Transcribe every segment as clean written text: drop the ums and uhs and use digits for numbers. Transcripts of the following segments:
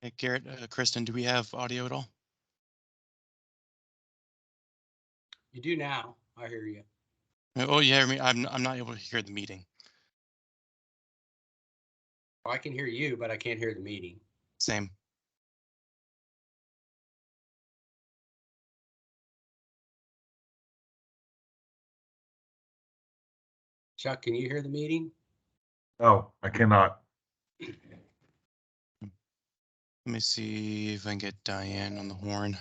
Hey, Garrett, Kristen, do we have audio at all? You do now. I hear you. Oh yeah, I'm not able to hear the meeting. I can hear you, but I can't hear the meeting. Same. Chuck, can you hear the meeting? Oh, I cannot. Let me see if I can get Diane on the horn.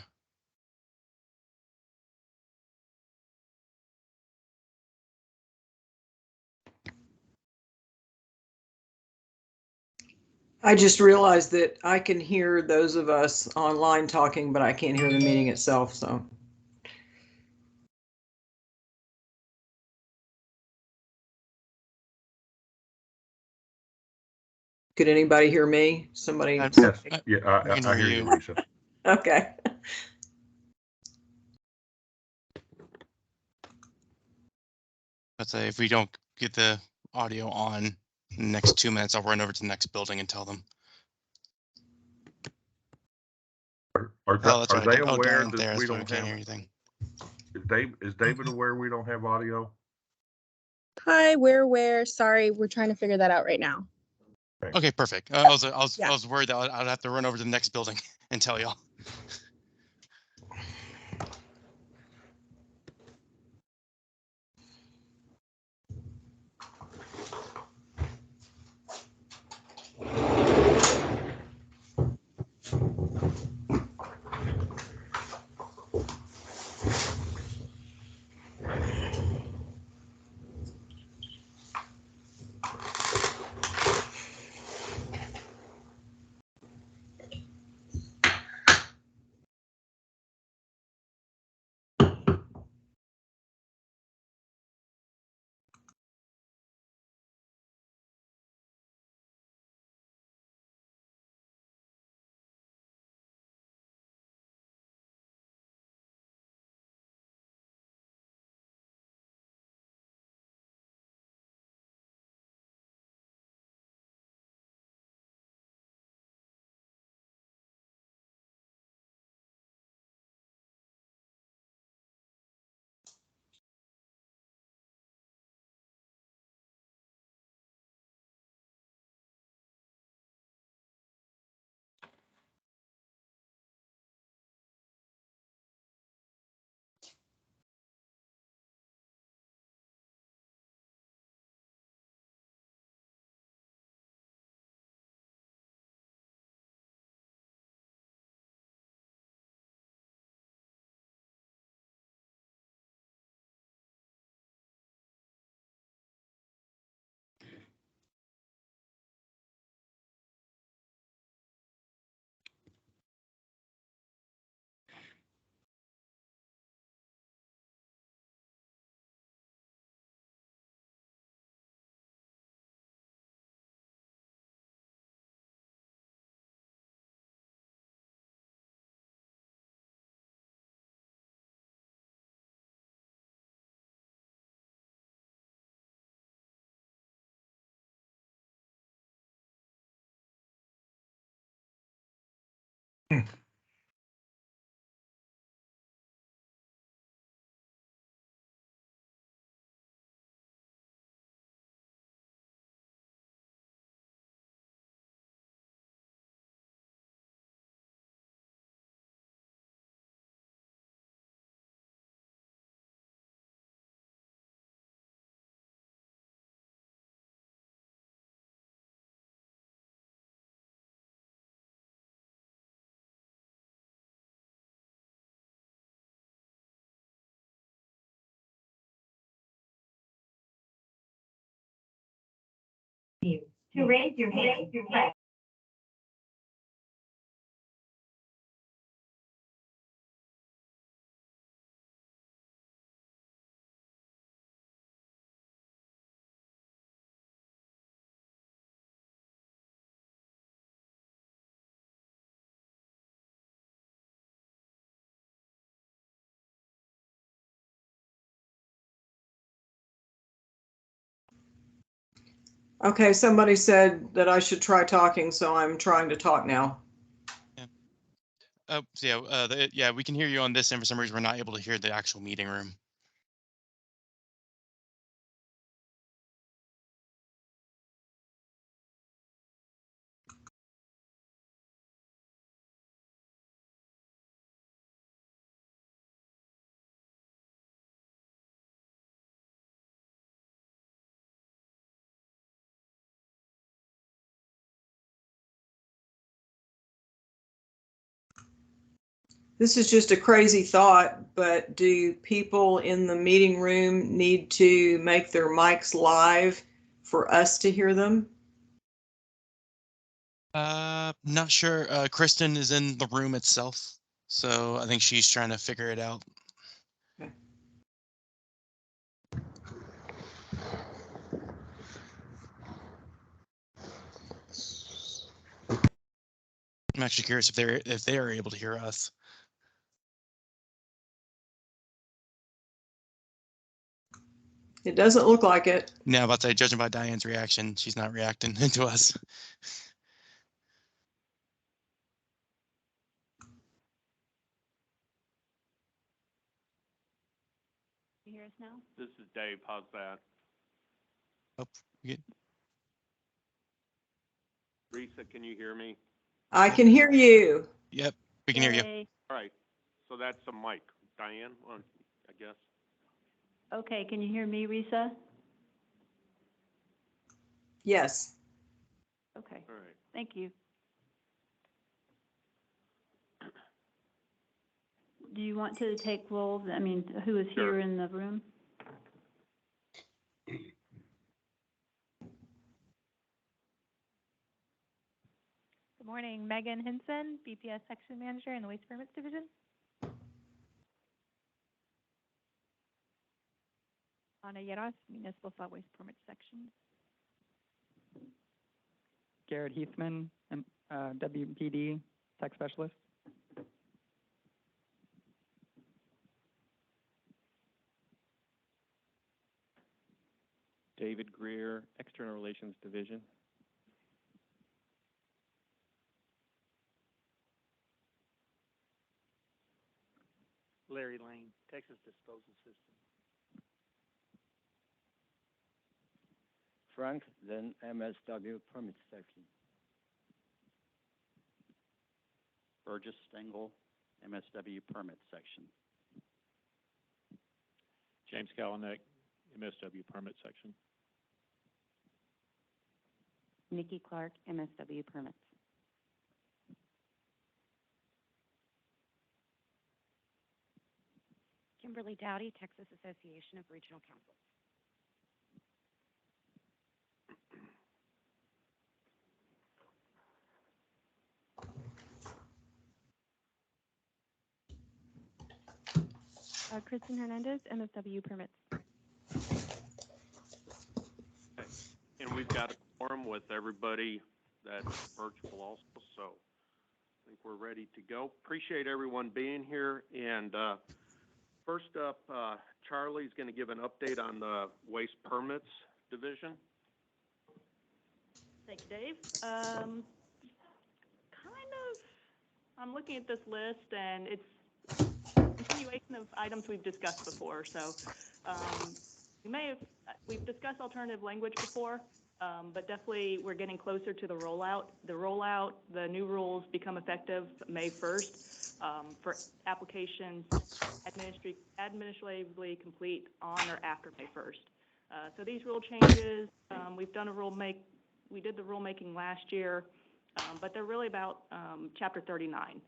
I just realized that I can hear those of us online talking, but I can't hear the meeting itself, so. Could anybody hear me? Somebody? Yes, yeah, I can I hear hear you, you. Lisa. Okay. Let's say if we don't get the audio on in the next 2 minutes, I'll run over to the next building and tell them. Are they Oh, aware Diane's that there, we so we don't can't have? hear anything. Is David aware we don't have audio? Hi, we're aware. Sorry, we're trying to figure that out right now. Okay, perfect. I was Yeah. I was worried that I'd have to run over to the next building and tell y'all. To raise your hand, press. Okay, somebody said that I should try talking, so I'm trying to talk now. So yeah, we can hear you on this, and for some reason we're not able to hear the actual meeting room. This is just a crazy thought, but do people in the meeting room need to make their mics live for us to hear them? Not sure. Kristen is in the room itself, so I think she's trying to figure it out. Okay. I'm actually curious if they are able to hear us. It doesn't look like it. Now, about to say, judging by Diane's reaction, she's not reacting to us. You hear us now? This is Dave. How's that? Oh, good. Risa, can you hear me? I can hear you. Yep, we can hear you. Yay. All right. So that's a mic. Diane, well, I guess. Okay, can you hear me, Risa? Yes. Okay, All right. thank you. Do you want to take roles? I mean, who is Sure. here in the room? Good morning, Megan Hinson, BPS Section Manager in the Waste Permits Division. Ana Yeras, Municipal Solid Waste Permits Section. Garrett Heathman, WPD Tech Specialist. David Greer, External Relations Division. Larry Lane, Texas Disposal System. Frank, then MSW Permit Section. Burgess Stengel, MSW Permit Section. James Kalanick, MSW Permit Section. Nikki Clark, MSW Permits. Kimberly Dowdy, Texas Association of Regional Councils. Kristen Hernandez, MSW Permits. Okay. And we've got a forum with everybody that's virtual also, so I think we're ready to go. Appreciate everyone being here. And first up, Charlie's going to give an update on the Waste Permits Division. Thank you, Dave. I'm looking at this list, and it's a continuation of items we've discussed before. So we've discussed alternative language before, but definitely we're getting closer to the rollout. The new rules become effective May 1st for applications administratively complete on or after May 1st. So these rule changes, we did the rulemaking last year, but they're really about Chapter 39.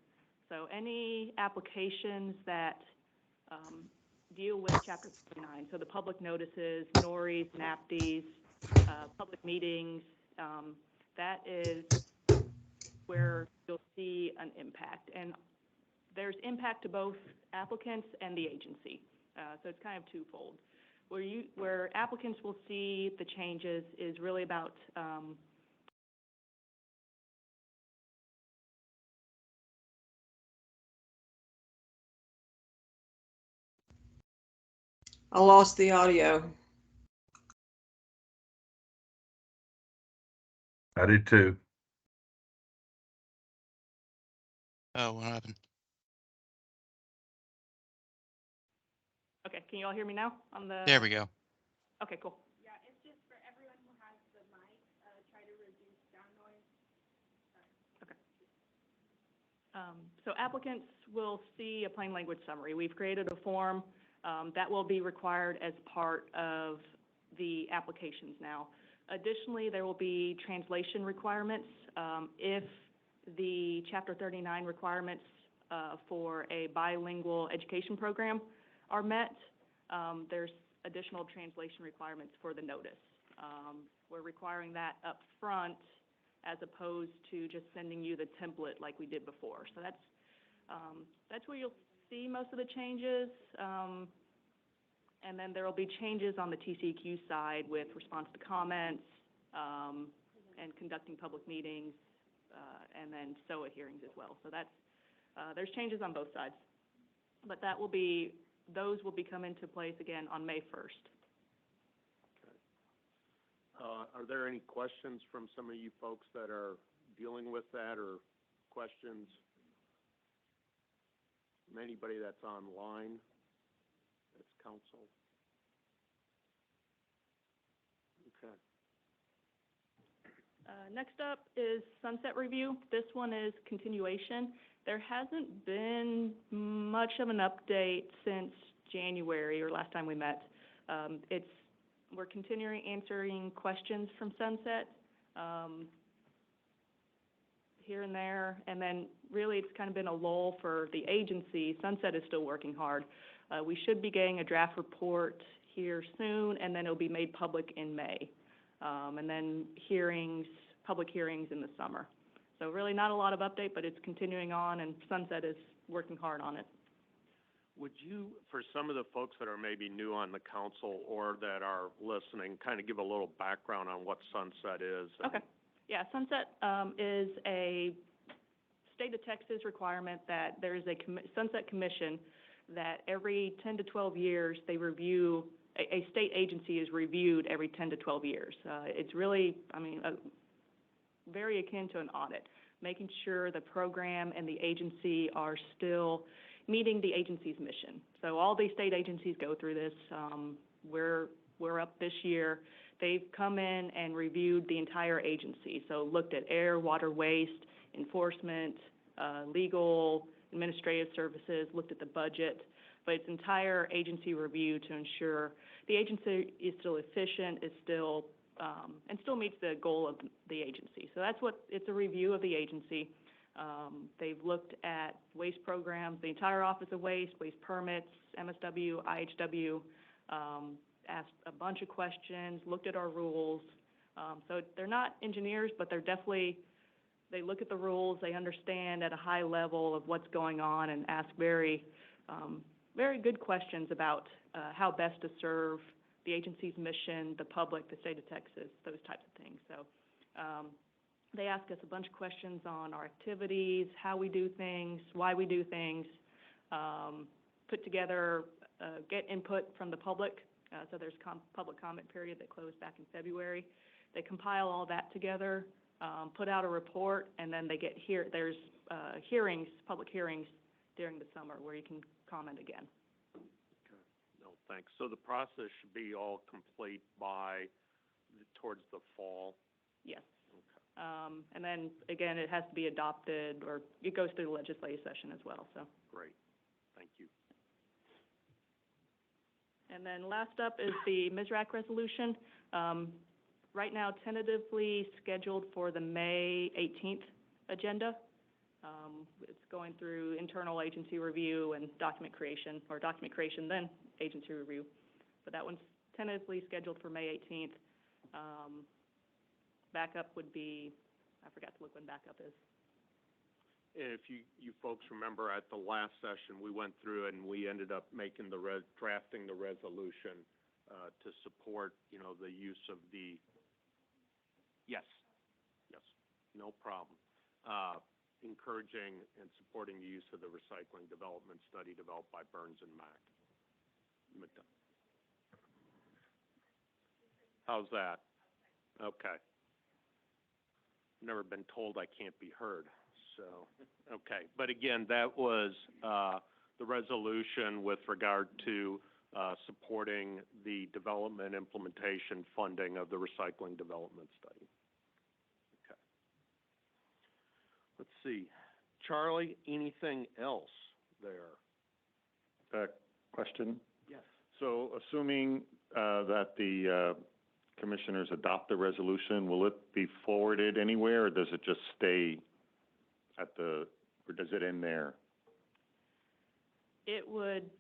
So any applications that deal with Chapter 39, so the public notices, NORIs, NAPDs, public meetings, that is where you'll see an impact. And there's impact to both applicants and the agency. So it's kind of twofold. Where applicants will see the changes is really about I lost the audio. I did too. Oh, what happened? can you all hear me now on the? There we go. Okay, cool. Yeah, it's just for everyone who has the mic, try to reduce sound noise. So applicants will see a plain language summary. We've created a form that will be required as part of the applications now. Additionally, there will be translation requirements. If the Chapter 39 requirements for a bilingual education program are met, there's additional translation requirements for the notice. We're requiring that up front as opposed to just sending you the template like we did before. So that's where you'll see most of the changes. And then there will be changes on the TCEQ side with response to comments, and conducting public meetings, and then SOA hearings as well. So that's, there's changes on both sides. But those will be come into place again on May 1st. Are there any questions from some of you folks that are dealing with that, or questions from anybody that's online that's counsel? Okay. Next up is sunset review. This one is continuation. There hasn't been much of an update since January or last time we met. We're continuing answering questions from Sunset here and there, and then really it's kind of been a lull for the agency. Sunset is still working hard. We should be getting a draft report here soon, and then it'll be made public in May. And then public hearings in the summer. So really not a lot of update, but it's continuing on, and Sunset is working hard on it. Would you, for some of the folks that are maybe new on the council or that are listening, kind of give a little background on what Sunset is? Okay. Yeah, Sunset is a state of Texas requirement that there is a Sunset Commission that every 10 to 12 years they review, a state agency is reviewed every 10 to 12 years. It's really, very akin to an audit, making sure the program and the agency are still meeting the agency's mission. So all these state agencies go through this. We're up this year. They've come in and reviewed the entire agency. So looked at air, water, waste, enforcement, legal, administrative services, looked at the budget, but it's entire agency review to ensure the agency is still efficient, is still, and still meets the goal of the agency. So that's what, it's a review of the agency. They've looked at waste programs, the entire Office of Waste, waste permits, MSW, IHW, asked a bunch of questions, looked at our rules. So they're not engineers, but they're definitely, they look at the rules, they understand at a high level of what's going on and ask very good questions about how best to serve the agency's mission, the public, the state of Texas, those types of things. So they ask us a bunch of questions on our activities, how we do things, why we do things, put together, get input from the public. So there's public comment period that closed back in February. They compile all that together, put out a report, and then they get there's hearings, public hearings during the summer where you can comment again. Okay. No, thanks. So the process should be all complete towards the fall? Yes. And then, again, it has to be adopted, or it goes through the legislative session as well, so. Great, thank you. And then last up is the MSWRRAC resolution. Right now, tentatively scheduled for the May 18th agenda. It's going through internal agency review and document creation, then agency review. But that one's tentatively scheduled for May 18th. Backup would be, I forgot to look when backup is. If you folks remember at the last session, we went through and we ended up making drafting the resolution to support, the use of the, yes, no problem. Encouraging and supporting the use of the recycling development study developed by Burns and Mack. How's that? Okay. Never been told I can't be heard, so, okay. But again, that was the resolution with regard to supporting the development implementation funding of the recycling development study. Okay. Let's see. Charlie, anything else there? Question? Yes. So assuming that the commissioners adopt the resolution, will it be forwarded anywhere, or does it just stay at or does it end there? It would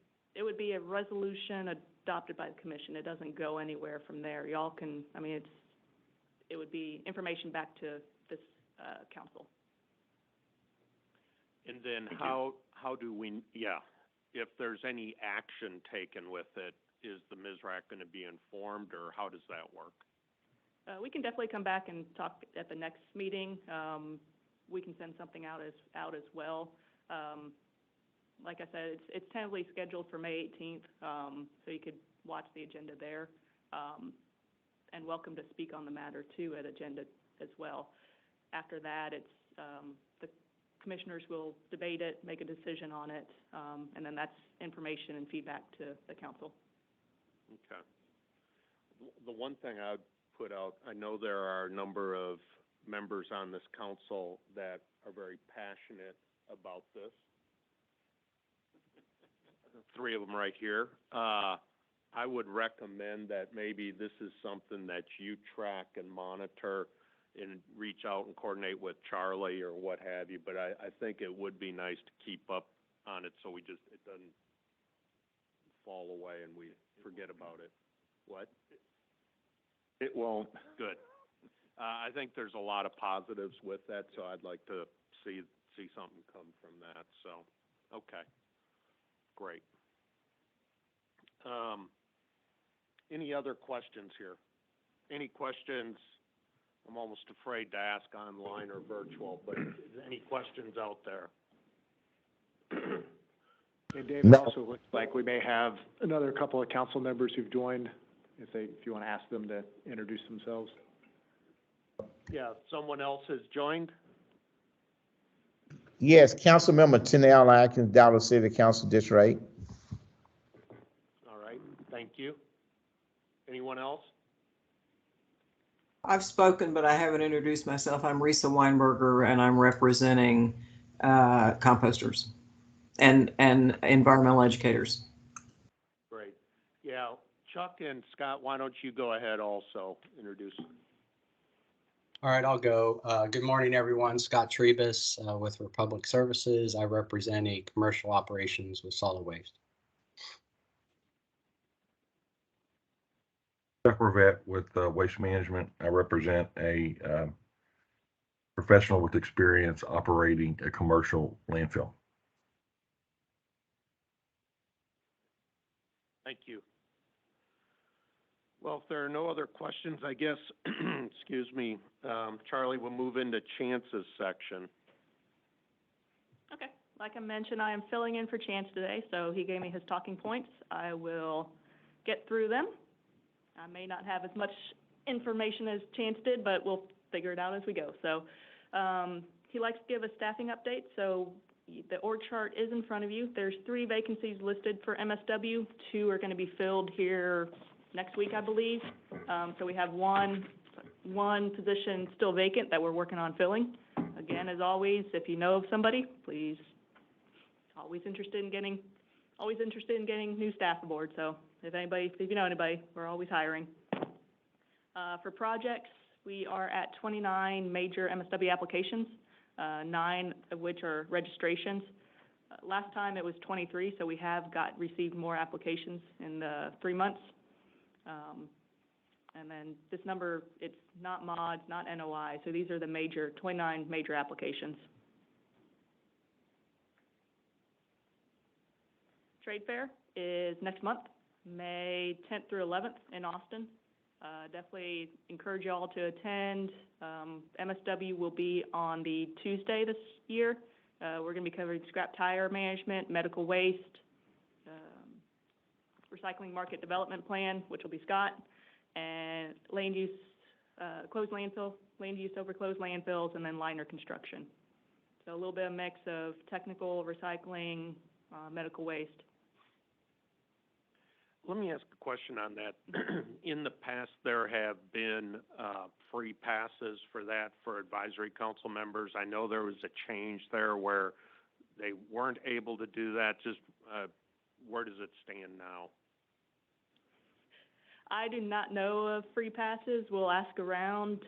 be a resolution adopted by the commission. It doesn't go anywhere from there. Y'all can, I mean, it would be information back to this council. And then how do we, if there's any action taken with it, is the MSWRRAC going to be informed, or how does that work? We can definitely come back and talk at the next meeting. We can send something out as well. Like I said, it's tentatively scheduled for May 18th, so you could watch the agenda there. And welcome to speak on the matter too at agenda as well. After that, it's the commissioners will debate it, make a decision on it, and then that's information and feedback to the council. Okay. The one thing I would put out, I know there are a number of members on this council that are very passionate about this. Three of them right here. I would recommend that maybe this is something that you track and monitor and reach out and coordinate with Charlie or what have you, but I think it would be nice to keep up on it so it doesn't fall away and we forget about it. What? It won't. Good. I think there's a lot of positives with that, so I'd like to see something come from that. So, okay, great. Any other questions here? Any questions? I'm almost afraid to ask online or virtual, but any questions out there? And David, also looks like we may have another couple of council members who've joined, if you want to ask them to introduce themselves. Yeah, someone else has joined? Yes, Councilmember Tenell Atkins, Dallas City Council District 8. All right, thank you. Anyone else? I've spoken, but I haven't introduced myself. I'm Risa Weinberger, and I'm representing composters and environmental educators. Great. Yeah, Chuck and Scott, why don't you go ahead also, introduce. All right, I'll go. Good morning, everyone. Scott Trebus with Republic Services. I represent a commercial operations with solid waste. Chuck Rivette with Waste Management. I represent a professional with experience operating a commercial landfill. Thank you. Well, if there are no other questions, I guess, excuse me, Charlie, we'll move into Chance's section. Okay. Like I mentioned, I am filling in for Chance today, so he gave me his talking points. I will get through them. I may not have as much information as Chance did, but we'll figure it out as we go. So he likes to give a staffing update. So the org chart is in front of you. There's 3 vacancies listed for MSW. 2 are going to be filled here next week, I believe. So we have one position still vacant that we're working on filling. Again, as always, if you know of somebody, please, always interested in getting new staff aboard. So if you know anybody, we're always hiring. For projects, we are at 29 major MSW applications, 9 of which are registrations. Last time it was 23, so we have received more applications in the 3 months. And then this number, it's not mods, not NOI, so these are the 29 major applications. Trade fair is next month, May 10th through 11th in Austin. Definitely encourage you all to attend. MSW will be on the Tuesday this year. We're going to be covering scrap tire management, medical waste, recycling market development plan, which will be Scott, and land use, closed landfill, land use over closed landfills, and then liner construction. So a little bit of mix of technical, recycling, medical waste. Let me ask a question on that. In the past, there have been free passes for that for advisory council members. I know there was a change there where they weren't able to do that. Just where does it stand now? I do not know of free passes. We'll ask around,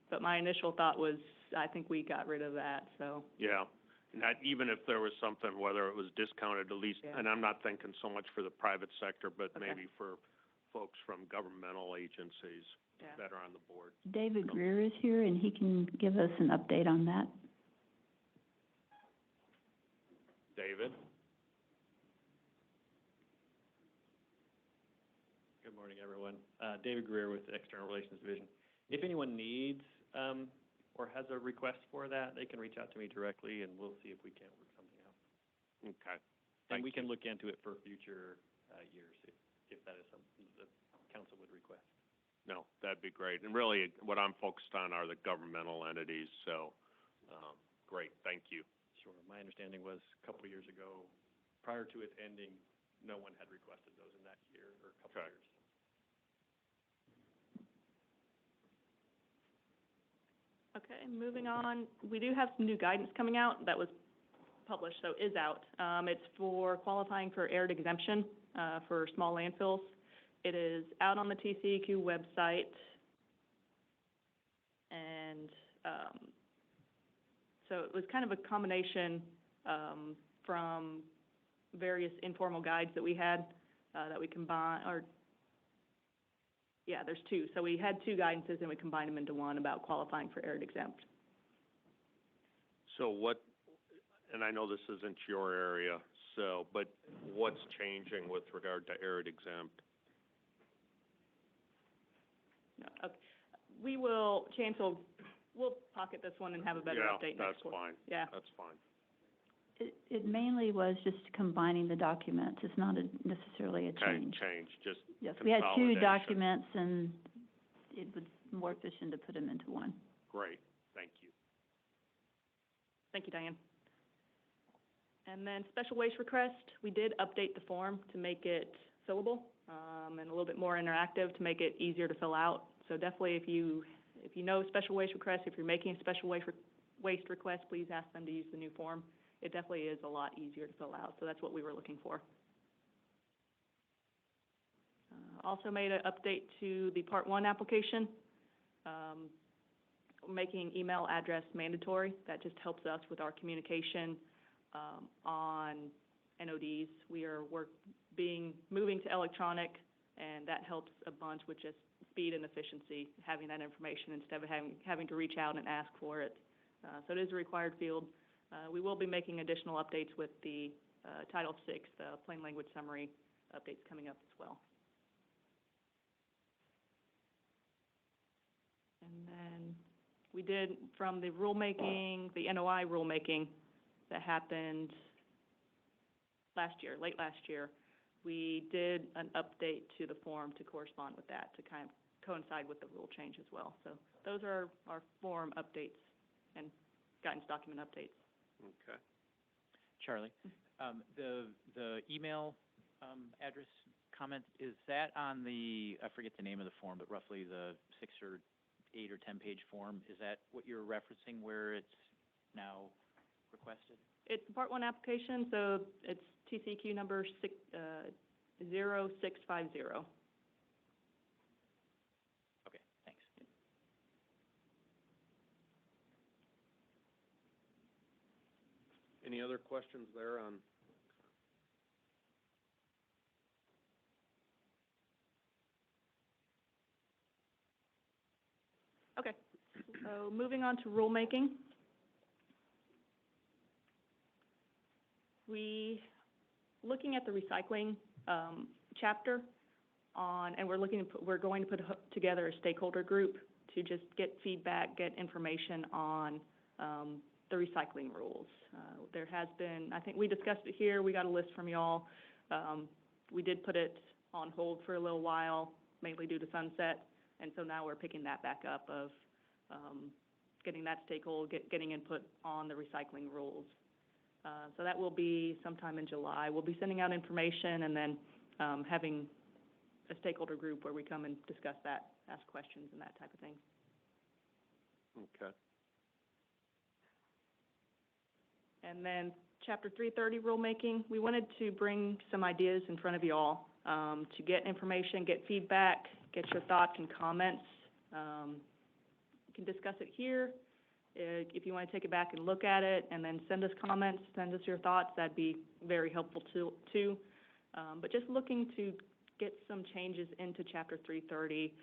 but my initial thought was I think we got rid of that, so. Yeah, not even if there was something, whether it was discounted at least, Yeah. and I'm not thinking so much for the private sector, but Okay. maybe for folks from governmental agencies Yeah. that are on the board. David Greer is here, and he can give us an update on that. David? Good morning, everyone. David Greer with the External Relations Division. If anyone needs or has a request for that, they can reach out to me directly, and we'll see if we can't work something out. Okay. And we can look into it for future years if that is something the council would request. No, that'd be great. And really, what I'm focused on are the governmental entities, so, great, thank you. Sure. My understanding was a couple of years ago, prior to its ending, no one had requested those in that year or a couple of years. Okay, moving on. We do have some new guidance coming out that was published, so is out. It's for qualifying for arid exemption for small landfills. It is out on the TCEQ website. And so it was kind of a combination from various informal guides that we had that we combined, or yeah, there's two. So we had two guidances and we combined them into one about qualifying for arid exempt. So what, and I know this isn't your area, so, but what's changing with regard to arid exempt? No, okay. We will, Chancellor, we'll pocket this one and have a better update next quarter. Yeah, that's fine. It mainly was just combining the documents. It's not necessarily a change. Change, just Yes, we had two consolidation. documents, and it was more efficient to put them into one. Great, thank you. Thank you, Diane. And then special waste request, we did update the form to make it fillable and a little bit more interactive to make it easier to fill out. So definitely if you know special waste requests, if you're making a special waste request, please ask them to use the new form. It definitely is a lot easier to fill out, so that's what we were looking for. Also made an update to the Part 1 application, making email address mandatory. That just helps us with our communication on NODs. We are moving to electronic, and that helps a bunch with just speed and efficiency, having that information instead of having to reach out and ask for it. So it is a required field. We will be making additional updates with the Title VI, the plain language summary updates coming up as well. And then we did, from the rulemaking, the NOI rulemaking that happened late last year, we did an update to the form to correspond with that, to kind of coincide with the rule change as well. So those are our form updates and guidance document updates. Okay. Charlie, the email address comment, is that on the, I forget the name of the form, but roughly the 6 or 8 or 10 page form? Is that what you're referencing where it's now requested? It's the Part 1 application, so it's TCEQ number 0650. Okay, thanks. Any other questions there on? Okay, so moving on to rulemaking. Looking at the recycling chapter and we're going to put together a stakeholder group to just get feedback, get information on the recycling rules. There has been, I think we discussed it here, we got a list from y'all. We did put it on hold for a little while, mainly due to sunset, and so now we're picking that back up of getting that stakeholder, getting input on the recycling rules. So that will be sometime in July. We'll be sending out information, and then having a stakeholder group where we come and discuss that, ask questions and that type of thing. Okay. And then Chapter 330 rulemaking, we wanted to bring some ideas in front of you all to get information, get feedback, get your thoughts and comments. You can discuss it here. If you want to take it back and look at it and then send us comments, send us your thoughts, that'd be very helpful too. But just looking to get some changes into Chapter 330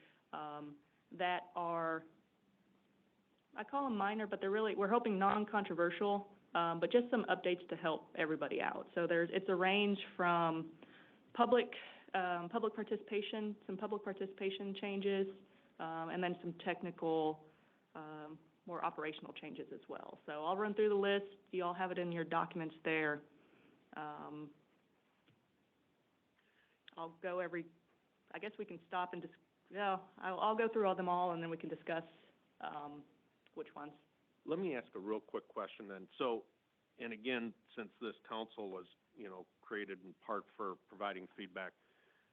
that are, I call them minor, but they're really, we're hoping non-controversial, but just some updates to help everybody out. So it's a range from public participation, some public participation changes, and then some technical, more operational changes as well. So I'll run through the list. You all have it in your documents there. I'll go I guess we can stop and I'll go through them all and then we can discuss which ones. Let me ask a real quick question then. So, and again, since this council was, created in part for providing feedback,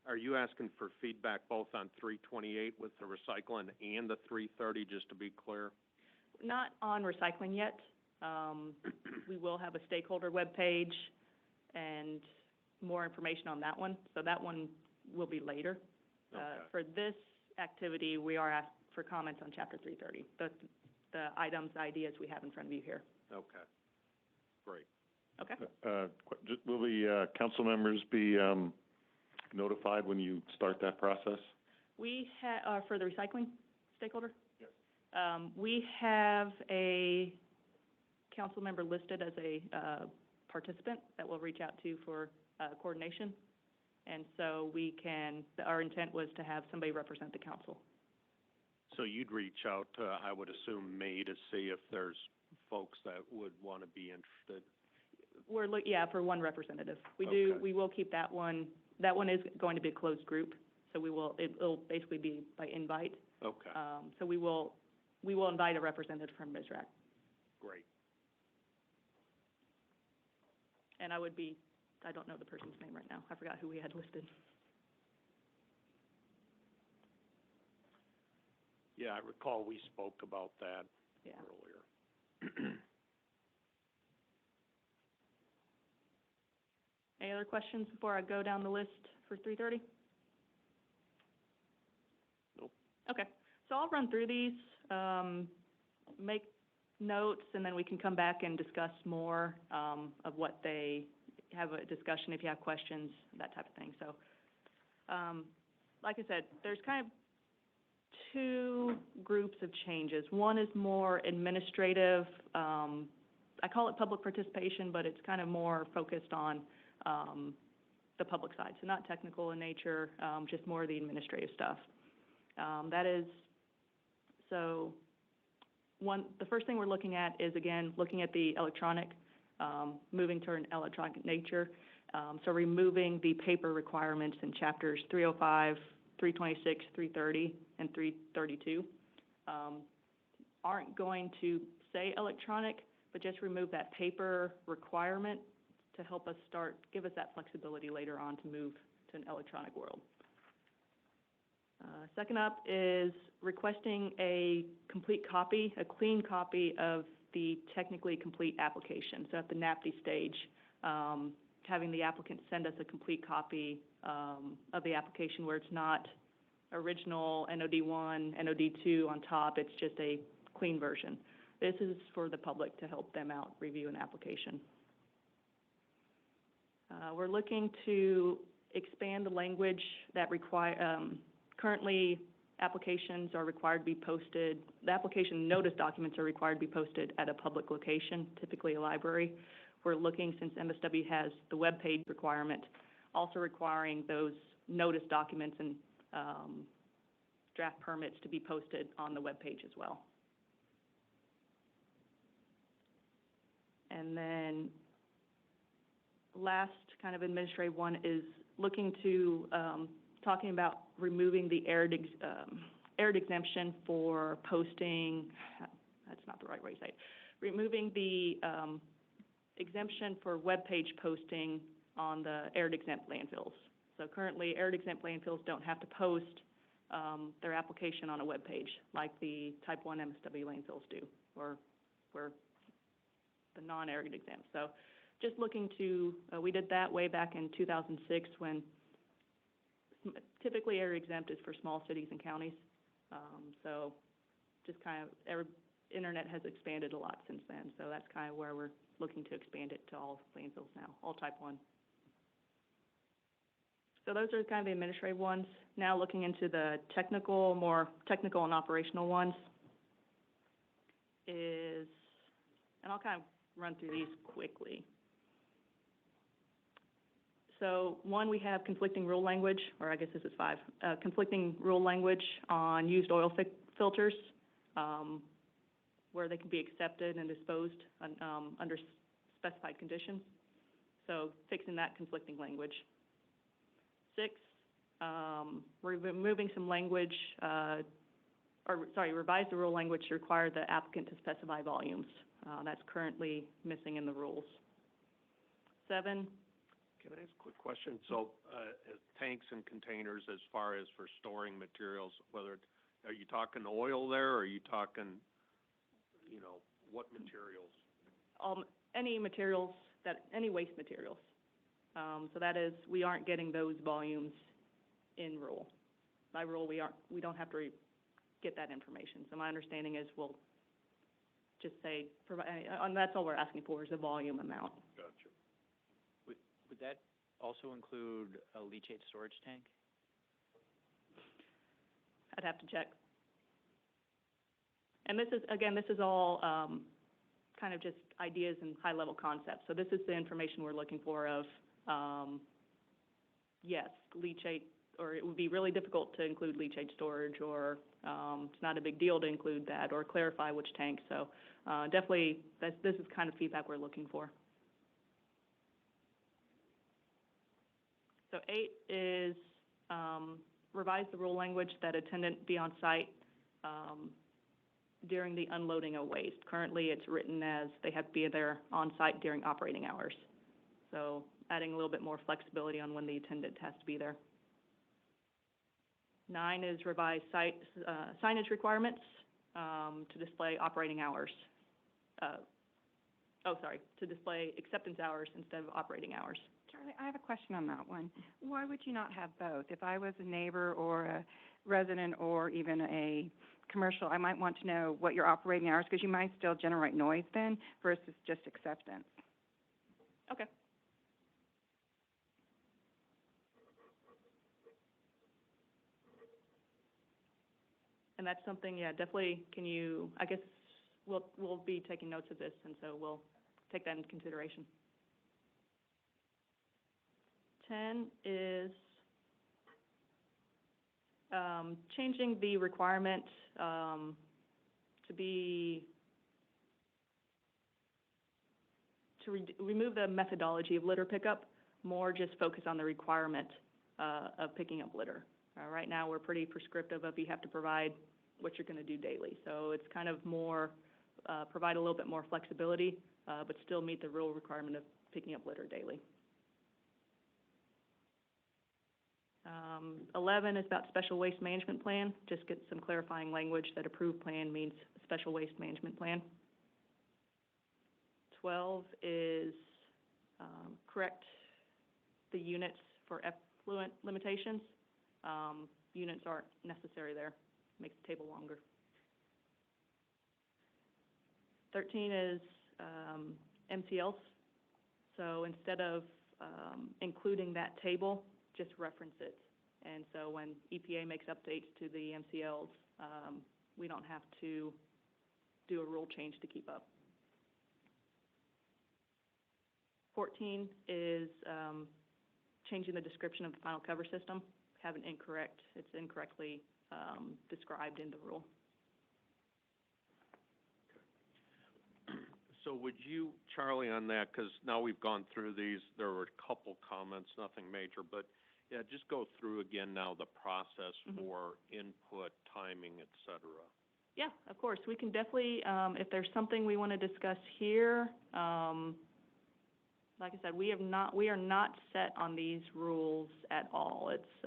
are you asking for feedback both on 328 with the recycling and the 330, just to be clear? Not on recycling yet. We will have a stakeholder webpage and more information on that one. So that one will be later. Okay. For this activity, we are asked for comments on Chapter 330, the items, ideas we have in front of you here. Okay. Great. Okay. Will the council members be notified when you start that process? We have, for the recycling stakeholder? Yes. We have a council member listed as a participant that we'll reach out to for coordination. And so our intent was to have somebody represent the council. So you'd reach out to, I would assume, May to see if there's folks that would want to be interested? For one representative. Okay. We will keep that one. That one is going to be a closed group, so it'll basically be by invite. Okay. So we will invite a representative from MSWRRAC. Great. And I don't know the person's name right now. I forgot who we had listed. Yeah, I recall we spoke about that earlier. Any other questions before I go down the list for 330? Nope. Okay, so I'll run through these, make notes, and then we can come back and discuss more of what they have a discussion if you have questions, that type of thing. So, like I said, there's kind of two groups of changes. One is more administrative. I call it public participation, but it's kind of more focused on the public side, so not technical in nature, just more of the administrative stuff. The first thing we're looking at is, again, looking at the electronic, moving to an electronic nature. So removing the paper requirements in chapters 305, 326, 330, and 332. Aren't going to say electronic, but just remove that paper requirement to help us give us that flexibility later on to move to an electronic world. Second up is requesting a complete copy, a clean copy of the technically complete application. So at the NAPD stage, having the applicant send us a complete copy of the application where it's not original NOD1, NOD2 on top, it's just a clean version. This is for the public to help them out review an application. We're looking to expand the language that currently applications are required to be posted. The application notice documents are required to be posted at a public location, typically a library. We're looking, since MSW has the web page requirement, also requiring those notice documents and draft permits to be posted on the web page as well. And then last kind of administrative one is looking to talking about removing the aired exemption for posting. That's not the right way to say it. Removing the exemption for web page posting on the aired exempt landfills. So currently, arid exempt landfills don't have to post their application on a web page like the type 1 MSW landfills do, or where the non-arid exempt. So just looking to, we did that way back in 2006 when typically arid exempt is for small cities and counties. So just kind of, internet has expanded a lot since then. So that's kind of where we're looking to expand it to all landfills now, all type 1. So those are kind of the administrative ones. Now looking into the technical, more technical and operational ones is, and I'll kind of run through these quickly. So one, we have conflicting rule language, or I guess this is 5, conflicting rule language on used oil filters, where they can be accepted and disposed under specified conditions. So fixing that conflicting language. 6, we're removing some language, revise the rule language to require the applicant to specify volumes. That's currently missing in the rules. 7. Can I ask a quick question? So, tanks and containers, as far as for storing materials, are you talking oil there, or are you talking, what materials? Any materials any waste materials. So that is, we aren't getting those volumes in rule. By rule, we don't have to get that information. So my understanding is we'll just say, and that's all we're asking for is a volume amount. Gotcha. Would that also include a leachate storage tank? I'd have to check. And this is all kind of just ideas and high-level concepts. So this is the information we're looking for of, yes, leachate, or it would be really difficult to include leachate storage, or it's not a big deal to include that, or clarify which tank. So definitely, this is kind of feedback we're looking for. So 8 is revise the rule language that attendant be on site during the unloading of waste. Currently, it's written as they have to be there on site during operating hours. So adding a little bit more flexibility on when the attendant has to be there. 9 is revise signage requirements to display operating hours. To display acceptance hours instead of operating hours. Charlie, I have a question on that one. Why would you not have both? If I was a neighbor or a resident or even a commercial, I might want to know what your operating hours, because you might still generate noise then versus just acceptance. Okay. And that's something, yeah, definitely, I guess we'll be taking notes of this, and so we'll take that into consideration. 10 is changing the requirement to remove the methodology of litter pickup, more just focus on the requirement of picking up litter. Right now, we're pretty prescriptive of you have to provide what you're going to do daily. So it's kind of more, provide a little bit more flexibility, but still meet the rule requirement of picking up litter daily. 11 is about special waste management plan. Just get some clarifying language that approved plan means special waste management plan. 12 is correct the units for effluent limitations. Units aren't necessary there. Makes the table longer. 13 is MCLs. So instead of including that table, just reference it. And so when EPA makes updates to the MCLs, we don't have to do a rule change to keep up. 14 is changing the description of the final cover system. It's incorrectly described in the rule. So would you, Charlie, on that, because now we've gone through these, there were a couple comments, nothing major, but yeah, just go through again now the process for input, timing, et cetera. Yeah, of course. We can definitely, if there's something we want to discuss here, like I said, we are not set on these rules at all. It's,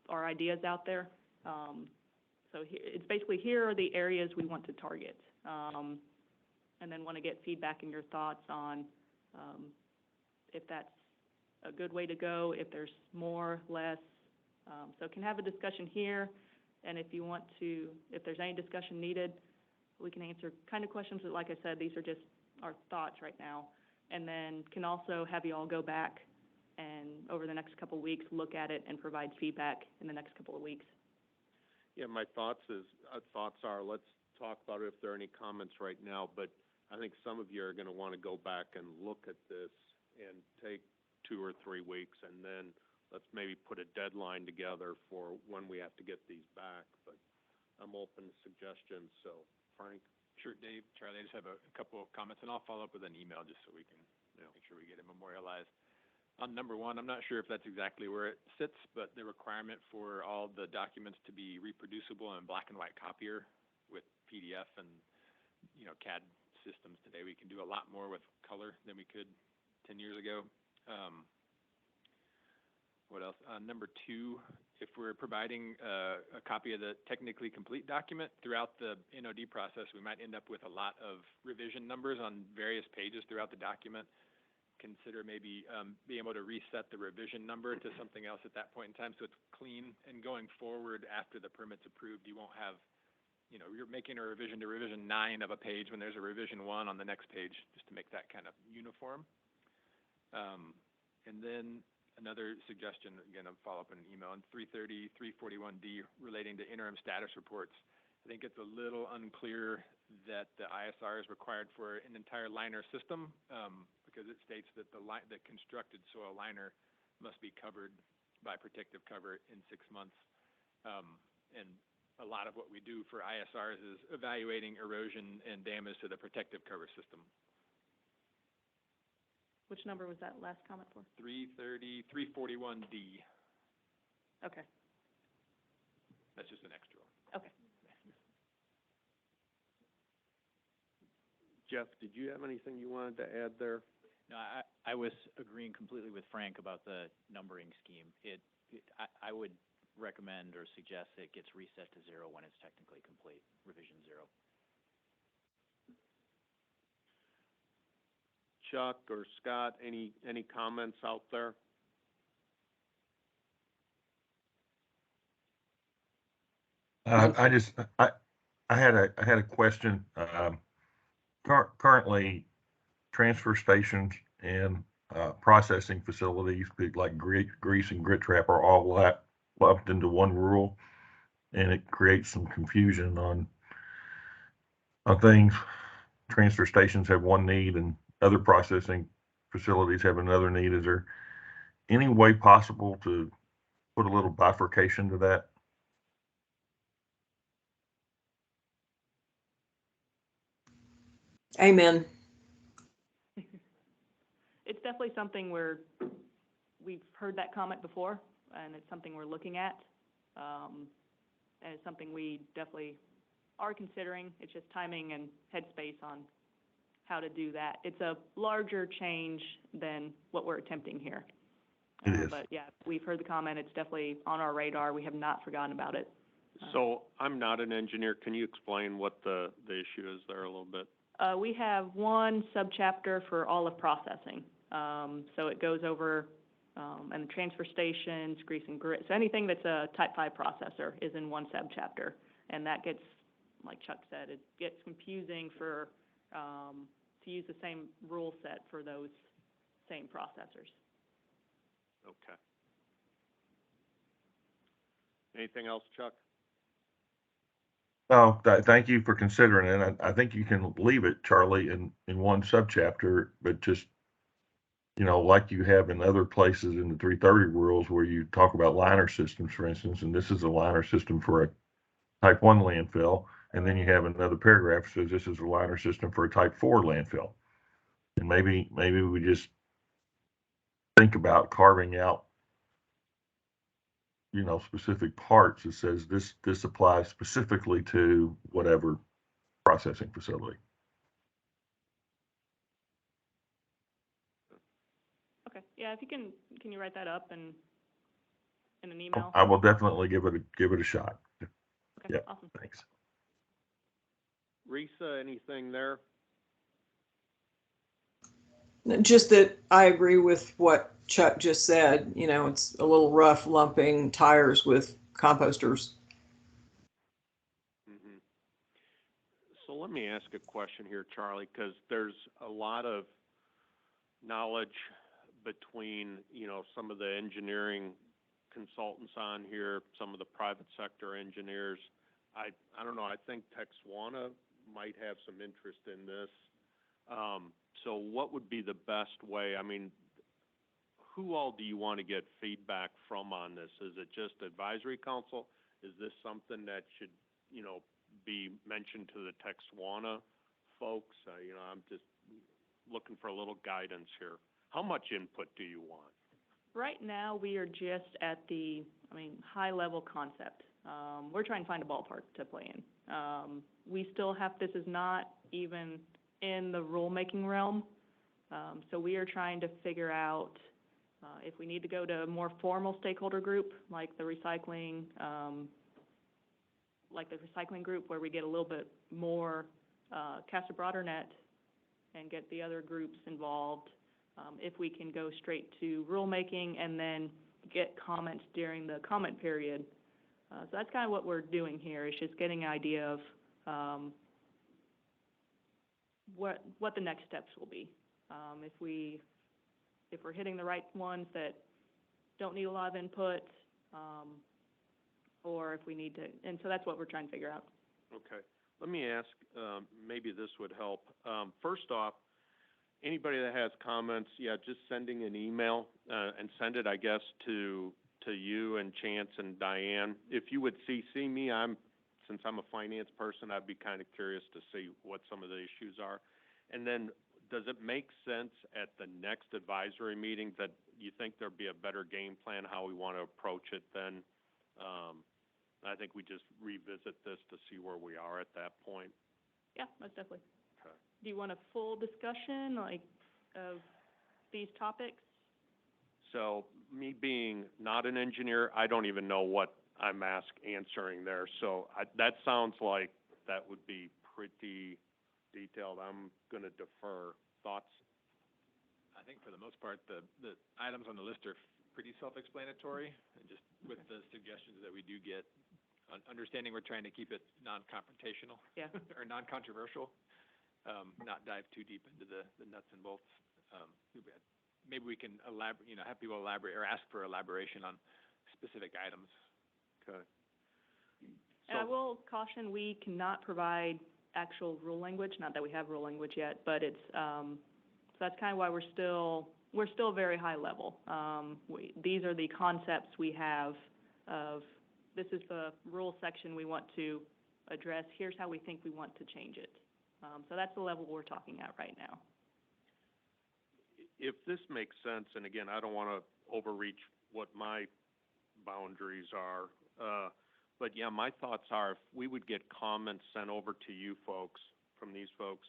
our ideas out there. So it's basically, here are the areas we want to target. And then want to get feedback and your thoughts on, if that's a good way to go, if there's more, less. So can have a discussion here, and if you want to, if there's any discussion needed, we can answer kind of questions, but like I said, these are just our thoughts right now. And then can also have you all go back and over the next couple of weeks, look at it and provide feedback in the next couple of weeks. Yeah, my thoughts are, let's talk about it if there are any comments right now, but I think some of you are gonna wanna go back and look at this and take 2 or 3 weeks, and then let's maybe put a deadline together for when we have to get these back, but I'm open to suggestions, so Frank? Sure, Dave, Charlie, I just have a couple of comments, and I'll follow up with an email just so we can make sure we get it memorialized. On number 1, I'm not sure if that's exactly where it sits, but the requirement for all the documents to be reproducible in black and white copier with PDF and, CAD systems today. We can do a lot more with color than we could 10 years ago. What else? Number 2, if we're providing a copy of the technically complete document throughout the NOD process, we might end up with a lot of revision numbers on various pages throughout the document. Consider maybe being able to reset the revision number to something else at that point in time so it's clean, and going forward after the permit's approved, you won't have, you're making a revision to revision 9 of a page when there's a revision 1 on the next page, just to make that kind of uniform. And then another suggestion, again, I'll follow up in an email, on 330, 341D relating to interim status reports. I think it's a little unclear that the ISR is required for an entire liner system, because it states that the constructed soil liner must be covered by protective cover in 6 months. And a lot of what we do for ISRs is evaluating erosion and damage to the protective cover system. Which number was that last comment for? 330, 341D. Okay. That's just an extra one. Okay. Jeff, did you have anything you wanted to add there? No, I was agreeing completely with Frank about the numbering scheme. I would recommend or suggest that it gets reset to 0 when it's technically complete, revision 0. Chuck or Scott, any comments out there? I had a question. Currently, transfer stations and processing facilities like grease and grit trap are all lumped into one rule, and it creates some confusion on things. Transfer stations have one need and other processing facilities have another need. Is there any way possible to put a little bifurcation to that? Amen. It's definitely something we've heard that comment before, and it's something we're looking at. And it's something we definitely are considering. It's just timing and headspace on how to do that. It's a larger change than what we're attempting here. It is. But yeah, we've heard the comment. It's definitely on our radar. We have not forgotten about it. So I'm not an engineer. Can you explain what the issue is there a little bit? We have one subchapter for all of processing. So it goes over, and the transfer stations, grease and grit. So anything that's a type 5 processor is in one subchapter. And that gets, like Chuck said, it gets confusing for, to use the same rule set for those same processors. Okay. Anything else, Chuck? Oh, thank you for considering it. I think you can leave it, Charlie, in one subchapter, but just, like you have in other places in the 330 rules where you talk about liner systems, for instance, and this is a liner system for a type 1 landfill, and then you have another paragraph that says this is a liner system for a type 4 landfill. And maybe we just think about carving out specific parts that says this applies specifically to whatever processing facility. Yeah, if you can you write that up in an email? I will definitely give it a shot. Okay, Yeah, awesome. thanks. Risa, anything there? Just that I agree with what Chuck just said. You know, it's a little rough lumping tires with composters. Mm-hmm. So let me ask a question here, Charlie, because there's a lot of knowledge between, you know, some of the engineering consultants on here, some of the private sector engineers. I don't know, I think Texwana might have some interest in this. So what would be the best way? I mean, who all do you want to get feedback from on this? Is it just advisory council? Is this something that should, you know, be mentioned to the Texwana folks? You know, I'm just looking for a little guidance here. How much input do you want? Right now, we are just at the, high-level concept. We're trying to find a ballpark to play in. We still have, this is not even in the rulemaking realm. So we are trying to figure out if we need to go to a more formal stakeholder group, like the recycling group, where we get a little bit more, cast a broader net and get the other groups involved. If we can go straight to rulemaking and then get comments during the comment period. So that's kind of what we're doing here, is just getting an idea of what the next steps will be. If we're hitting the right ones that don't need a lot of input, or if we need to, and so that's what we're trying to figure out. Okay. Let me ask, maybe this would help. First off, anybody that has comments, just sending an email and send it, I guess, to you and Chance and Diane. If you would CC me, since I'm a finance person, I'd be kind of curious to see what some of the issues are. And then, does it make sense at the next advisory meeting that you think there'd be a better game plan how we want to approach it then? I think we just revisit this to see where we are at that point. Yeah, most definitely. Okay. Do you want a full discussion, of these topics? So, me being not an engineer, I don't even know what I'm answering there. So, that sounds like that would be pretty detailed. I'm going to defer. Thoughts? I think for the most part, the items on the list are pretty self-explanatory, and just with the suggestions that we do get, understanding we're trying to keep it non-confrontational or non-controversial, not dive too deep into the nuts and bolts. Maybe we can elaborate, have people elaborate or ask for elaboration on specific items. Okay. And I will caution, we cannot provide actual rule language, not that we have rule language yet, but it's, so that's kind of why we're still very high level. These are the concepts we have of, this is the rule section we want to address, here's how we think we want to change it. So that's the level we're talking at right now. If this makes sense, and again, I don't want to overreach what my boundaries are, but yeah, my thoughts are if we would get comments sent over to you folks, from these folks,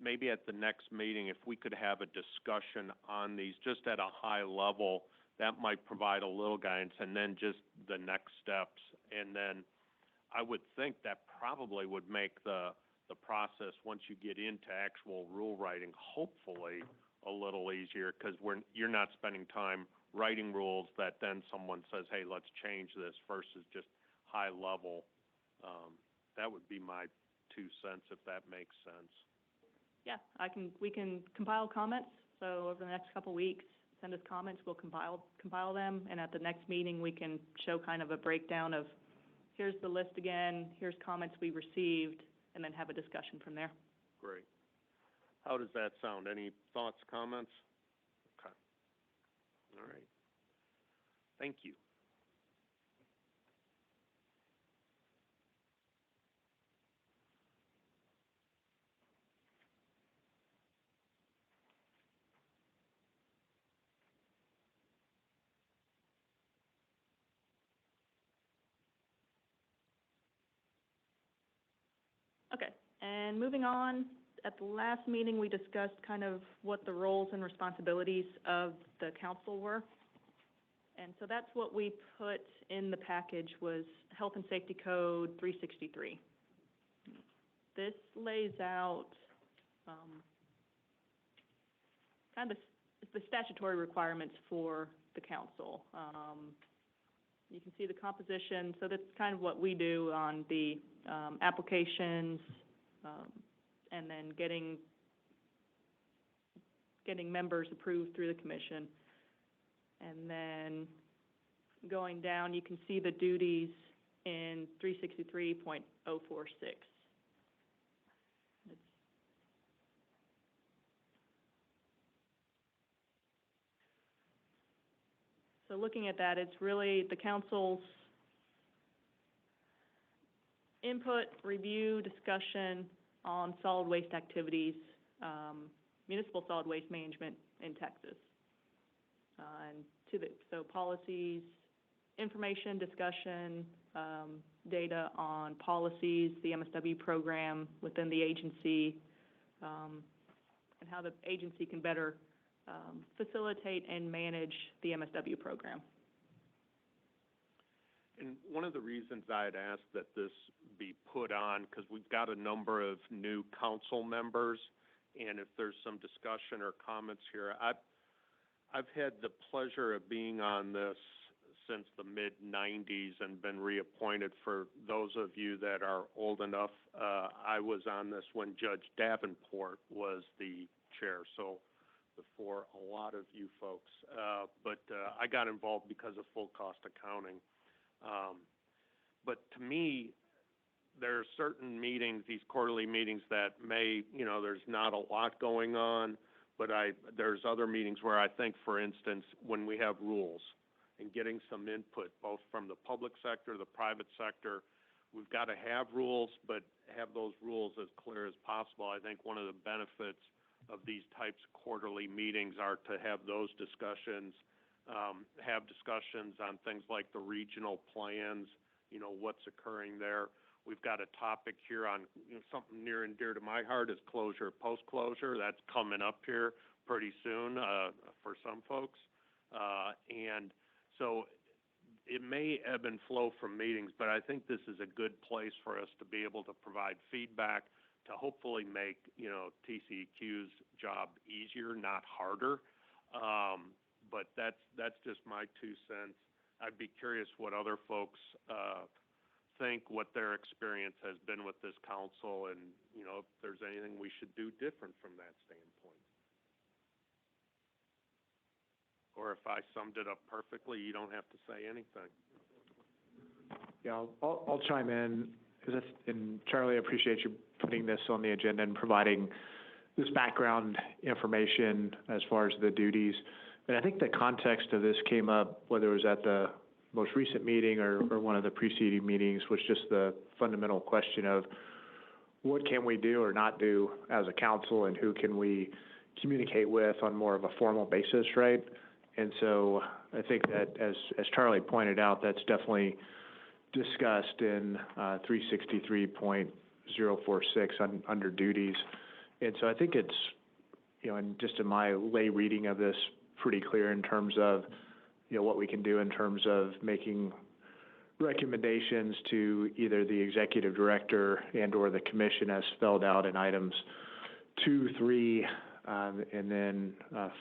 maybe at the next meeting, if we could have a discussion on these just at a high level, that might provide a little guidance, and then just the next steps. And then I would think that probably would make the process, once you get into actual rule writing, hopefully a little easier, because you're not spending time writing rules that then someone says, hey, let's change this, versus just high level. That would be my 2 cents, if that makes sense. Yeah, we can compile comments. So over the next couple weeks, send us comments, we'll compile them, and at the next meeting we can show kind of a breakdown of, here's the list again, here's comments we received, and then have a discussion from there. Great. How does that sound? Any thoughts, comments? Okay. All right. Thank you. Okay, and moving on, at the last meeting, we discussed kind of what the roles and responsibilities of the council were. And so that's what we put in the package was Health and Safety Code 363. This lays out kind of the statutory requirements for the council. You can see the composition, so that's kind of what we do on the applications, and then getting members approved through the commission. And then going down, you can see the duties in 363.046. So looking at that, it's really the council's input, review, discussion on solid waste activities, municipal solid waste management in Texas. And so policies, information, discussion, data on policies, the MSW program within the agency, and how the agency can better facilitate and manage the MSW program. And one of the reasons I had asked that this be put on, because we've got a number of new council members, and if there's some discussion or comments here, I've had the pleasure of being on this since the mid-90s and been reappointed. For those of you that are old enough, I was on this when Judge Davenport was the chair, so before a lot of you folks. But I got involved because of full cost accounting. But to me, there are certain meetings, these quarterly meetings that may, there's not a lot going on, but there's other meetings where I think, for instance, when we have rules and getting some input, both from the public sector, the private sector, we've got to have rules, but have those rules as clear as possible. I think one of the benefits of these types of quarterly meetings are to have those discussions, have discussions on things like the regional plans, what's occurring there. We've got a topic here on something near and dear to my heart is closure, post-closure. That's coming up here pretty soon for some folks. And so it may ebb and flow from meetings, but I think this is a good place for us to be able to provide feedback to hopefully make, TCEQ's job easier, not harder. But that's just my 2 cents. I'd be curious what other folks think, what their experience has been with this council, and, if there's anything we should do different from that standpoint. Or if I summed it up perfectly, you don't have to say anything. Yeah, I'll chime in. And Charlie, I appreciate you putting this on the agenda and providing this background information as far as the duties. And I think the context of this came up, whether it was at the most recent meeting or one of the preceding meetings, was just the fundamental question of what can we do or not do as a council, and who can we communicate with on more of a formal basis, right? And so I think that, as Charlie pointed out, that's definitely discussed in 363.046 under duties. And so I think it's, and just in my lay reading of this, pretty clear in terms of, what we can do in terms of making recommendations to either the executive director and or the commission as spelled out in items 2, 3, and then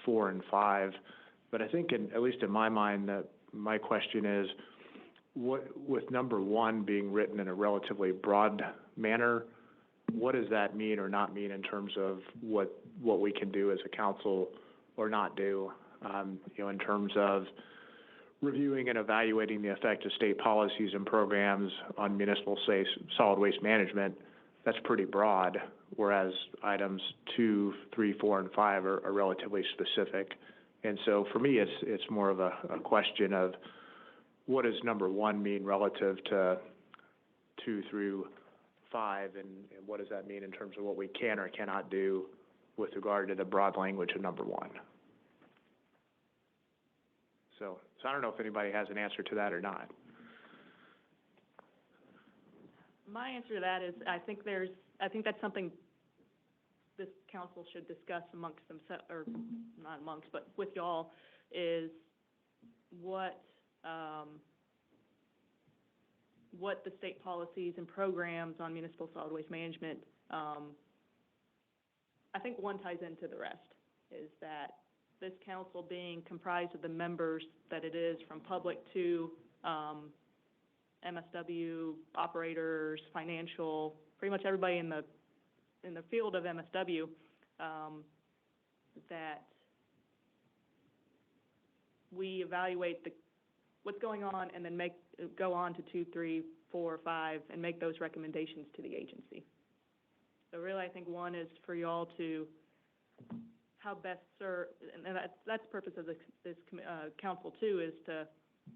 4 and 5. But I think, at least in my mind, that my question is, with number 1 being written in a relatively broad manner, what does that mean or not mean in terms of what we can do as a council or not do? In terms of reviewing and evaluating the effect of state policies and programs on municipal solid waste management, that's pretty broad, whereas items 2, 3, 4, and 5 are relatively specific. And so for me, it's more of a question of what does number 1 mean relative to 2 through 5, and what does that mean in terms of what we can or cannot do with regard to the broad language of number 1. So I don't know if anybody has an answer to that or not. My answer to that is I think that's something this council should discuss amongst themselves, or not amongst, but with y'all, is what the state policies and programs on municipal solid waste management, I think one ties into the rest, is that this council being comprised of the members that it is, from public to MSW operators, financial, pretty much everybody in the field of MSW, that we evaluate what's going on and then go on to 2, 3, 4, 5, and make those recommendations to the agency. So really, I think one is for y'all to how best serve, and that's the purpose of this council too, is to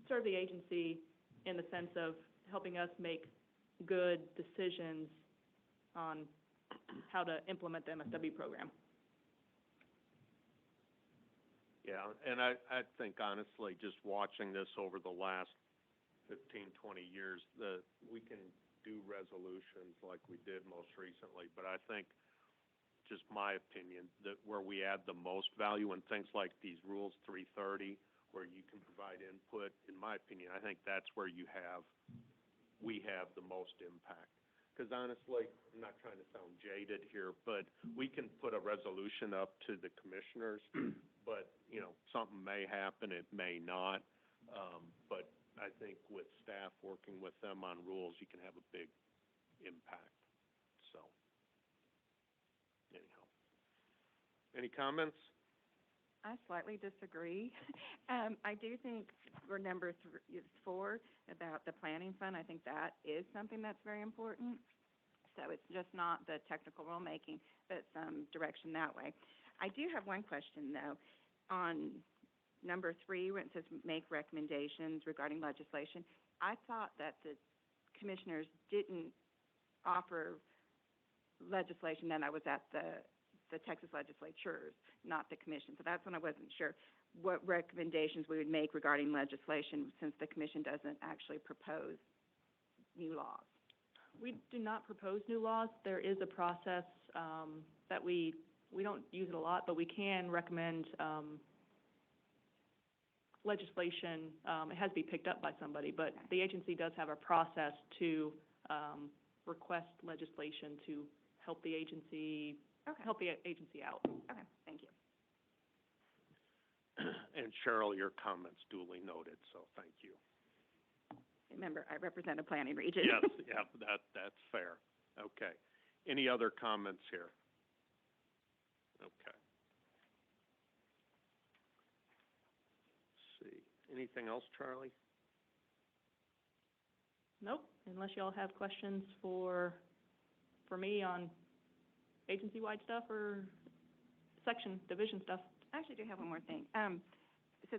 serve the agency in the sense of helping us make good decisions on how to implement the MSW program. Yeah, and I think honestly, just watching this over the last 15, 20 years, we can do resolutions like we did most recently, but I think, just my opinion, that where we add the most value in things like these rules 330, where you can provide input, in my opinion, I think that's where we have the most impact. Because honestly, I'm not trying to sound jaded here, but we can put a resolution up to the commissioners, but, you know, something may happen, it may not. But I think with staff working with them on rules, you can have a big impact. So, anyhow. Any comments? I slightly disagree. I do think for number 4 about the planning fund, I think that is something that's very important. So it's just not the technical rulemaking, but some direction that way. I do have one question though. On number 3, when it says make recommendations regarding legislation, I thought that the commissioners didn't offer legislation, then I was at the Texas legislatures, not the commission. So that's when I wasn't sure what recommendations we would make regarding legislation, since the commission doesn't actually propose new laws. We do not propose new laws. There is a process that we don't use it a lot, but we can recommend legislation. It has to be picked up by somebody, but the agency does have a process to request legislation to help the agency help the agency out. Okay, thank you. And Cheryl, your comments duly noted, so thank you. Remember, I represent a planning region. Yes, yeah, that's fair. Okay. Any other comments here? Okay. Let's see. Anything else, Charlie? Nope, unless y'all have questions for me on agency-wide stuff or section, division stuff. I actually do have one more thing. So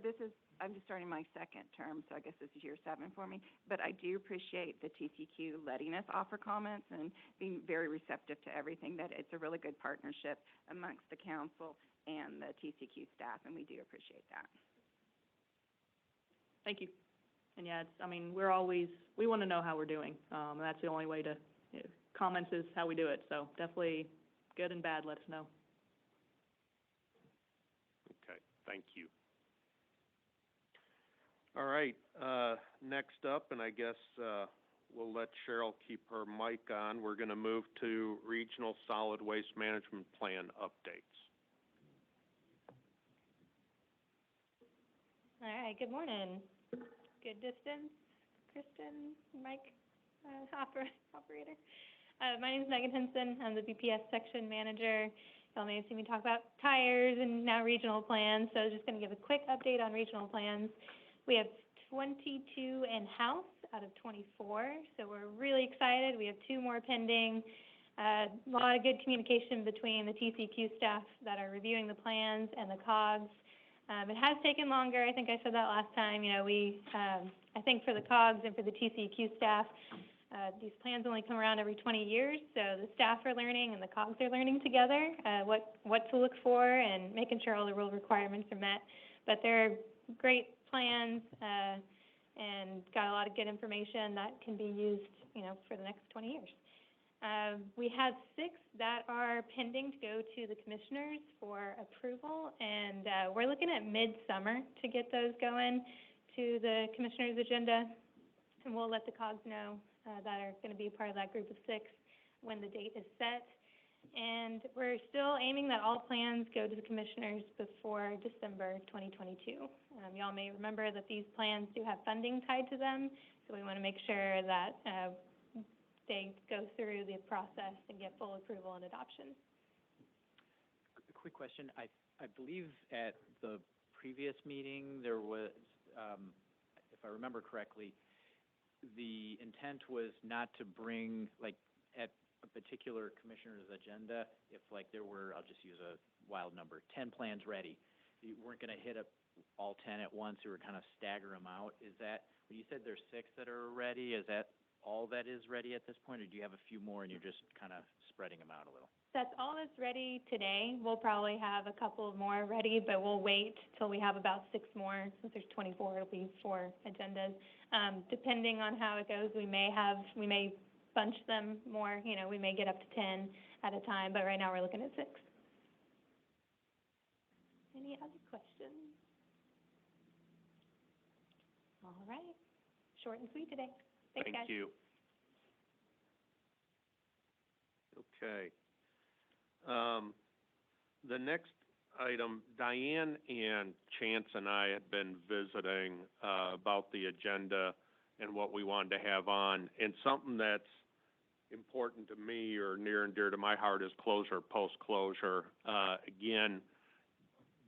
I'm just starting my second term, so I guess this is year 7 for me. But I do appreciate the TCQ letting us offer comments and being very receptive to everything. That it's a really good partnership amongst the council and the TCQ staff, and we do appreciate that. Thank you. And yeah, we want to know how we're doing. And that's the only way to, comments is how we do it. So definitely good and bad, let us know. Okay, thank you. All right, next up, and I guess we'll let Cheryl keep her mic on. We're going to move to Regional Solid Waste Management Plan updates. All right, good morning. Good distance, Kristen, Mike, operator. My name is Megan Hinson. I'm the BPS section manager. Y'all may have seen me talk about tires and now regional plans, so just going to give a quick update on regional plans. We have 22 in-house out of 24, so we're really excited. We have 2 more pending. A lot of good communication between the TCQ staff that are reviewing the plans and the COGS. It has taken longer. I think I said that last time. I think for the COGS and for the TCQ staff, these plans only come around every 20 years, so the staff are learning and the COGS are learning together what to look for and making sure all the rule requirements are met. But they're great plans and got a lot of good information that can be used, for the next 20 years. We have 6 that are pending to go to the commissioners for approval, and we're looking at midsummer to get those going to the commissioners' agenda. And we'll let the COGs know that are going to be part of that group of 6 when the date is set. And we're still aiming that all plans go to the commissioners before December 2022. Y'all may remember that these plans do have funding tied to them, so we want to make sure that they go through the process and get full approval and adoption. A quick question. I believe at the previous meeting, there was, if I remember correctly, the intent was not to bring, like, at a particular commissioner's agenda, if like there were, I'll just use a wild number, 10 plans ready. You weren't going to hit up all 10 at once, you were kind of stagger them out. Is that, when you said there's 6 that are ready, is that all that is ready at this point, or do you have a few more and you're just kind of spreading them out a little? That's all that's ready today. We'll probably have a couple more ready, but we'll wait till we have about 6 more. Since there's 24, it'll be 4 agendas. Depending on how it goes, we may bunch them more, you know, we may get up to 10 at a time, but right now we're looking at 6. Any other questions? All right, short and sweet today. Thanks, guys. Thank you. Okay. The next item, Diane and Chance and I had been visiting about the agenda and what we wanted to have on, and something that's important to me or near and dear to my heart is closure, post-closure. Again,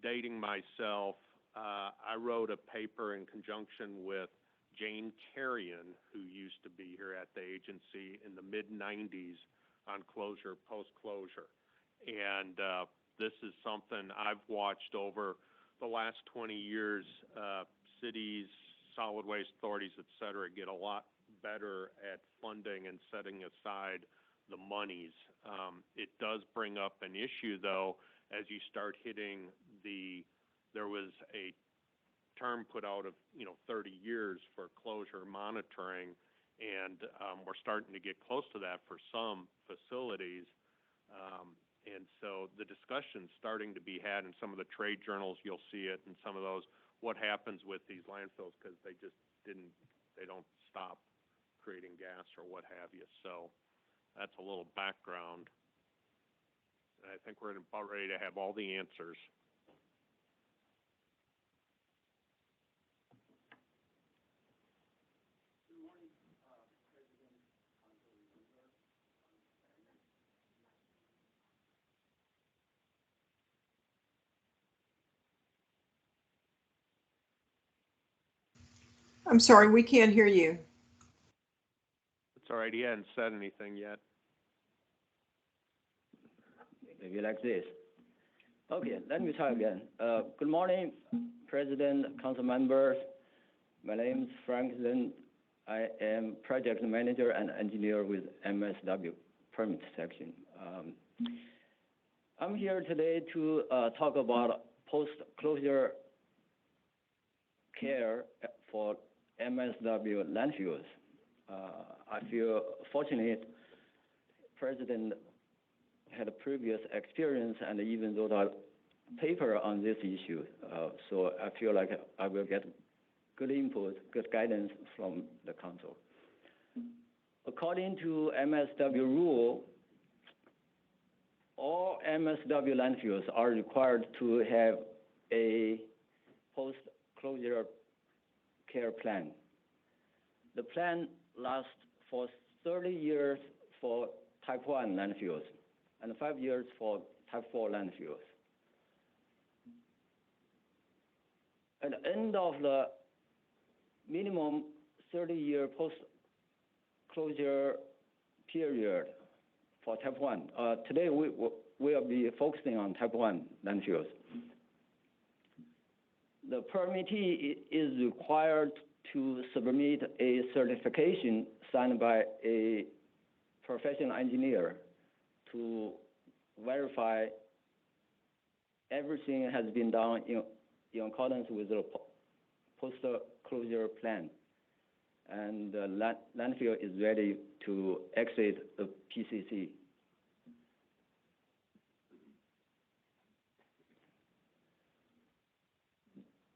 dating myself, I wrote a paper in conjunction with Jane Carrion, who used to be here at the agency in the mid-90s on closure, post-closure. And this is something I've watched over the last 20 years. Cities, solid waste authorities, et cetera, get a lot better at funding and setting aside the monies. It does bring up an issue, though, as you start hitting there was a term put out of 30 years for closure monitoring, and we're starting to get close to that for some facilities. And so the discussion's starting to be had in some of the trade journals. You'll see it in some of those, what happens with these landfills, because they don't stop creating gas or what have you. So that's a little background. And I think we're about ready to have all the answers. I'm sorry, we can't hear you. It's all right. He hadn't said anything yet. Maybe like this. Okay, let me try again. Good morning, President, council members. My name is Frank Zen. I am project manager and engineer with MSW permit section. I'm here today to talk about post-closure care for MSW landfills. I feel fortunate President had a previous experience and even wrote a paper on this issue. So I feel like I will get good input, good guidance from the council. According to MSW rule, all MSW landfills are required to have a post-closure care plan. The plan lasts for 30 years for type 1 landfills and 5 years for type 4 landfills. At the end of the minimum 30-year post-closure period for type 1, today we will be focusing on type 1 landfills. The permittee is required to submit a certification signed by a professional engineer to verify everything has been done in accordance with the post-closure plan. And the landfill is ready to exit the PCC.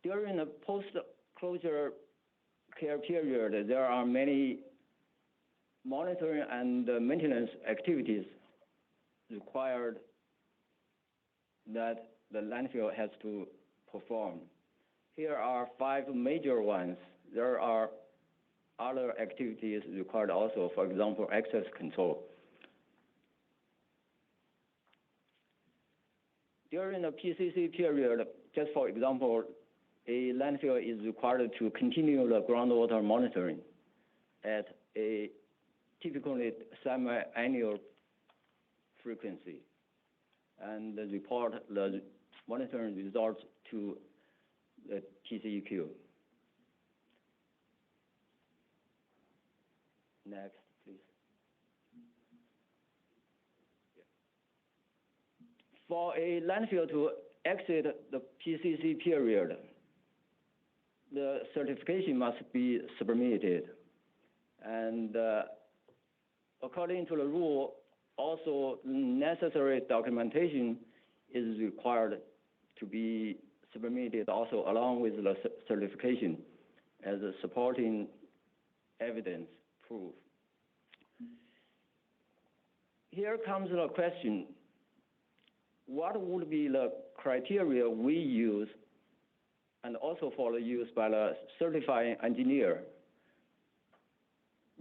During the post-closure care period, there are many monitoring and maintenance activities required that the landfill has to perform. Here are 5 major ones. There are other activities required also, for example, access control. During the PCC period, just for example, a landfill is required to continue the groundwater monitoring at a typically semi-annual frequency and report the monitoring results to the TCEQ. Next, please. For a landfill to exit the PCC period, the certification must be submitted. And according to the rule, also necessary documentation is required to be submitted also along with the certification as a supporting evidence proof. Here comes the question, what would be the criteria we use and also for the use by the certifying engineer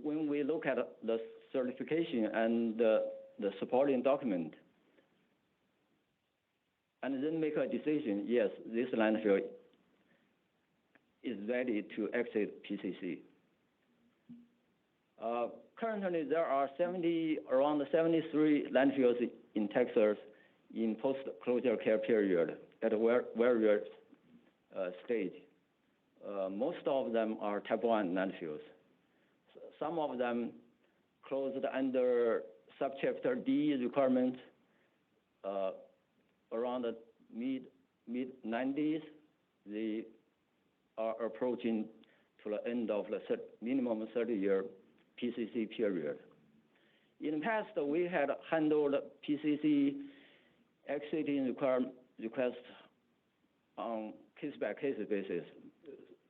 when we look at the certification and the supporting document, and then make a decision, yes, this landfill is ready to exit PCC. Currently, there are around 73 landfills in Texas in post-closure care period at various stage. Most of them are type 1 landfills. Some of them closed under subchapter D requirements around the mid-90s. They are approaching to the end of the minimum 30-year PCC period. In the past, we had handled PCC exiting requests on case-by-case basis,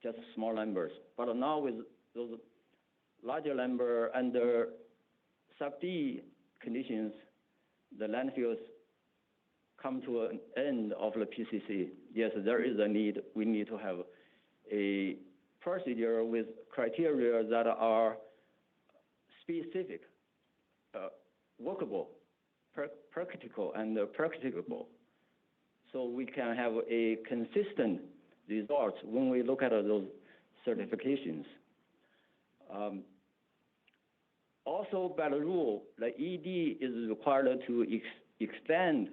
just small numbers. But now with those larger number under sub-D conditions, the landfills come to an end of the PCC. Yes, there is a need. We need to have a procedure with criteria that are specific, workable, practical, and practicable, so we can have a consistent results when we look at those certifications. Also, by the rule, the ED is required to extend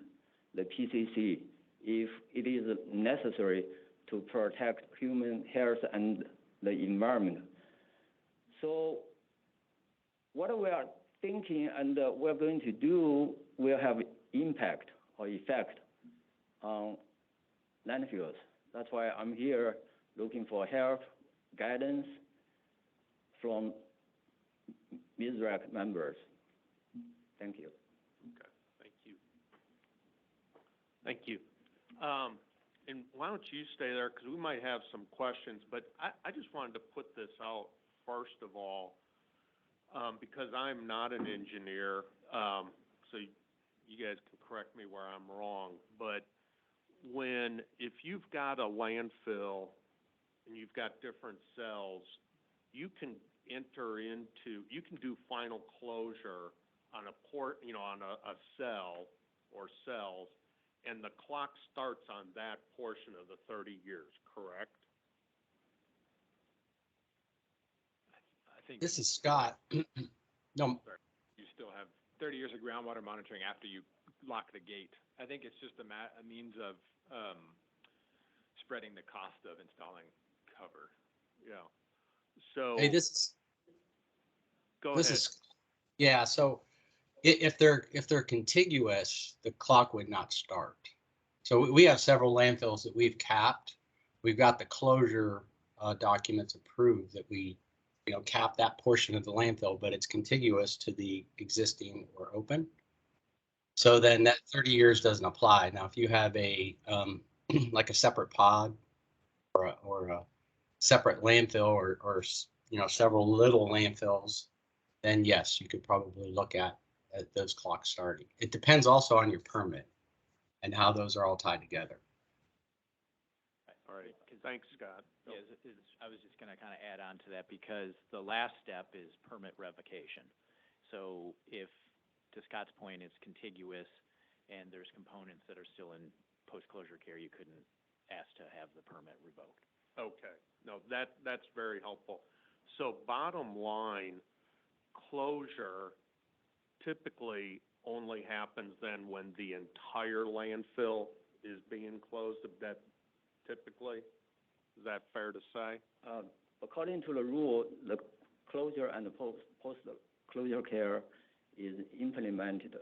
the PCC if it is necessary to protect human health and the environment. So what we are thinking and we're going to do will have impact or effect on landfills. That's why I'm here looking for help, guidance from MSWRRAC members. Thank you. Okay, thank you. Thank you. And why don't you stay there, because we might have some questions, but I just wanted to put this out first of all, because I'm not an engineer, so you guys can correct me where I'm wrong, but if you've got a landfill and you've got different cells, you can you can do final closure on on a cell or cells, and the clock starts on that portion of the 30 years, correct? I think this is Scott. No. Sorry. You still have 30 years of groundwater monitoring after you lock the gate. I think it's just a means of spreading the cost of installing cover. Yeah. So. Hey, Go ahead. Yeah. So if they're contiguous, the clock would not start. So we have several landfills that we've capped. We've got the closure documents approved that we cap that portion of the landfill, but it's contiguous to the existing or open. So then that 30 years doesn't apply. Now, if you have a, like a separate pod or a separate landfill or several little landfills, then yes, you could probably look at those clocks starting. It depends also on your permit and how those are all tied together. All right, thanks, Scott. Yeah, I was just gonna kind of add on to that because the last step is permit revocation. So if, to Scott's point, it's contiguous and there's components that are still in post-closure care, you couldn't ask to have the permit revoked. Okay, no, that's very helpful. So bottom line, closure typically only happens then when the entire landfill is being closed. That typically, is that fair to say? According to the rule, the closure and the post-closure care is implemented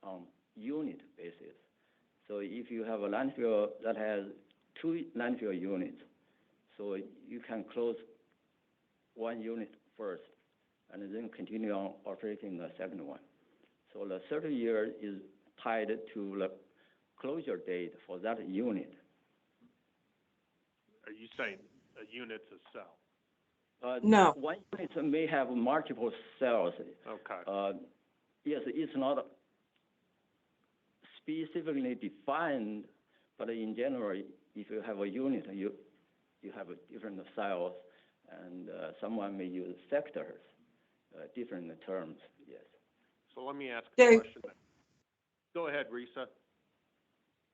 on unit basis. So if you have a landfill that has 2 landfill units, so you can close 1 unit first and then continue on operating the second one. So the 30 years is tied to the closure date for that unit. Are you saying a unit's a cell? No. 1 unit may have multiple cells. Okay. Yes, it's not specifically defined, but in general, if you have a unit, you have different cells, and someone may use sectors, different terms, yes. So let me ask a Dave. question. Go ahead, Risa.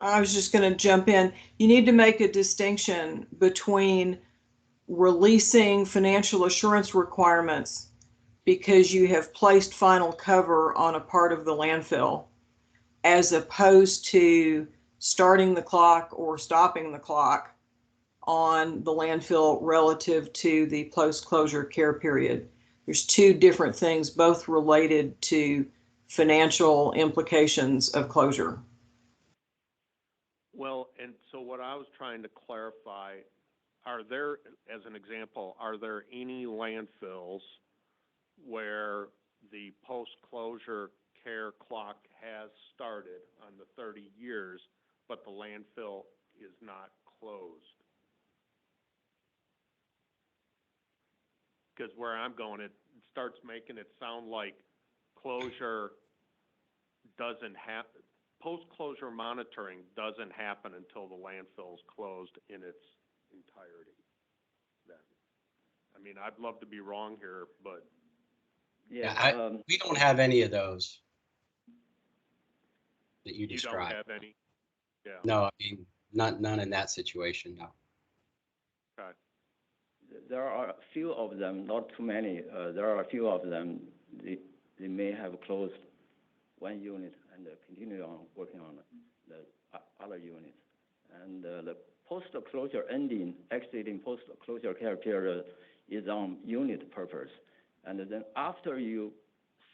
I was just going to jump in. You need to make a distinction between releasing financial assurance requirements because you have placed final cover on a part of the landfill, as opposed to starting the clock or stopping the clock on the landfill relative to the post-closure care period. There's 2 different things, both related to financial implications of closure. Well, and so what I was trying to clarify, are there, as an example, are there any landfills where the post-closure care clock has started on the 30 years, but the landfill is not closed? Because where I'm going, it starts making it sound like closure doesn't happen. Post-closure monitoring doesn't happen until the landfill's closed in its entirety. Then, I mean, I'd love to be wrong here, but yeah, we don't have any of those that you described. You don't have any? Yeah. No, I mean, none in that situation, no. Okay. There are a few of them, not too many. There are a few of them. They may have closed 1 unit and continue on working on the other units. And the post-closure exiting post-closure care period is on unit purpose. And then after you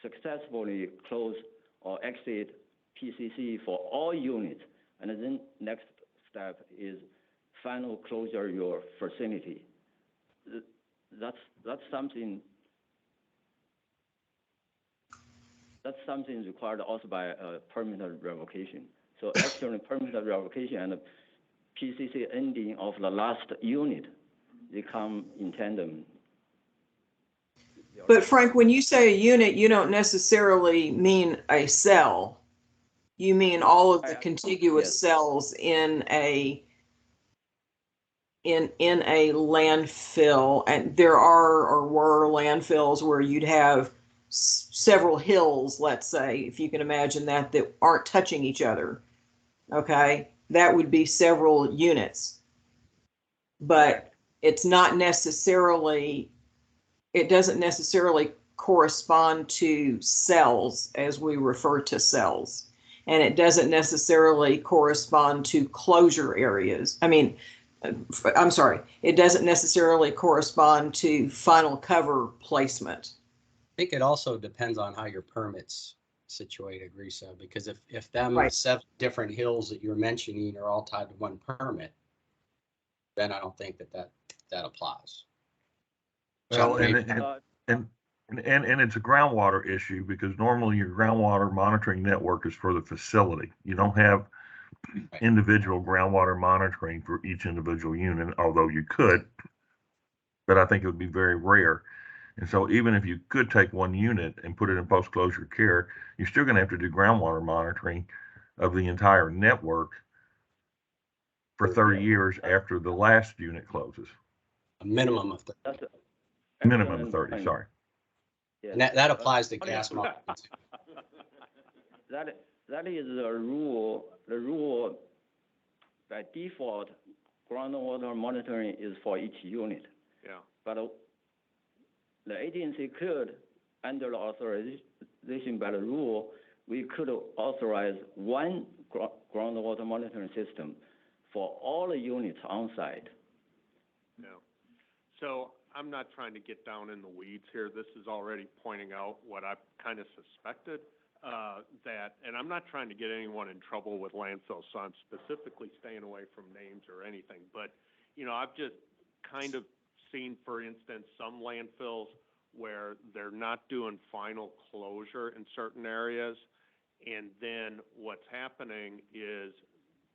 successfully close or exit PCC for all units, and then next step is final closure your facility. That's something required also by permit revocation. So actually permit revocation and PCC ending of the last unit, they come in tandem. But Frank, when you say a unit, you don't necessarily mean a cell. You mean all of the contiguous cells in a landfill. And there are or were landfills where you'd have several hills, let's say, if you can imagine that aren't touching each other. Okay, that would be several units. But it's not necessarily, it doesn't necessarily correspond to cells as we refer to cells. And it doesn't necessarily correspond to closure areas. I mean, I'm sorry, it doesn't necessarily correspond to final cover placement. I think it also depends on how your permit's situated, Risa, because if them Right. 7 different hills that you're mentioning are all tied to 1 permit, then I don't think that applies. Well, John, and it's a groundwater issue because normally your groundwater monitoring network is for the facility. You don't have individual groundwater monitoring for each individual unit, although you could, but I think it would be very rare. And so even if you could take one unit and put it in post-closure care, you're still going to have to do groundwater monitoring of the entire network for 30 years after the last unit closes. a minimum of 30. That's Minimum of 30, sorry. Yeah. And that applies to gas marketing too. That is the rule. The rule by default, groundwater monitoring is for each unit. Yeah. But the agency could, under the authorization by the rule, we could authorize one groundwater monitoring system for all the units on site. Yeah. So I'm not trying to get down in the weeds here. This is already pointing out what I kind of suspected, and I'm not trying to get anyone in trouble with landfills, so I'm specifically staying away from names or anything. But, I've just kind of seen, for instance, some landfills where they're not doing final closure in certain areas. And then what's happening is,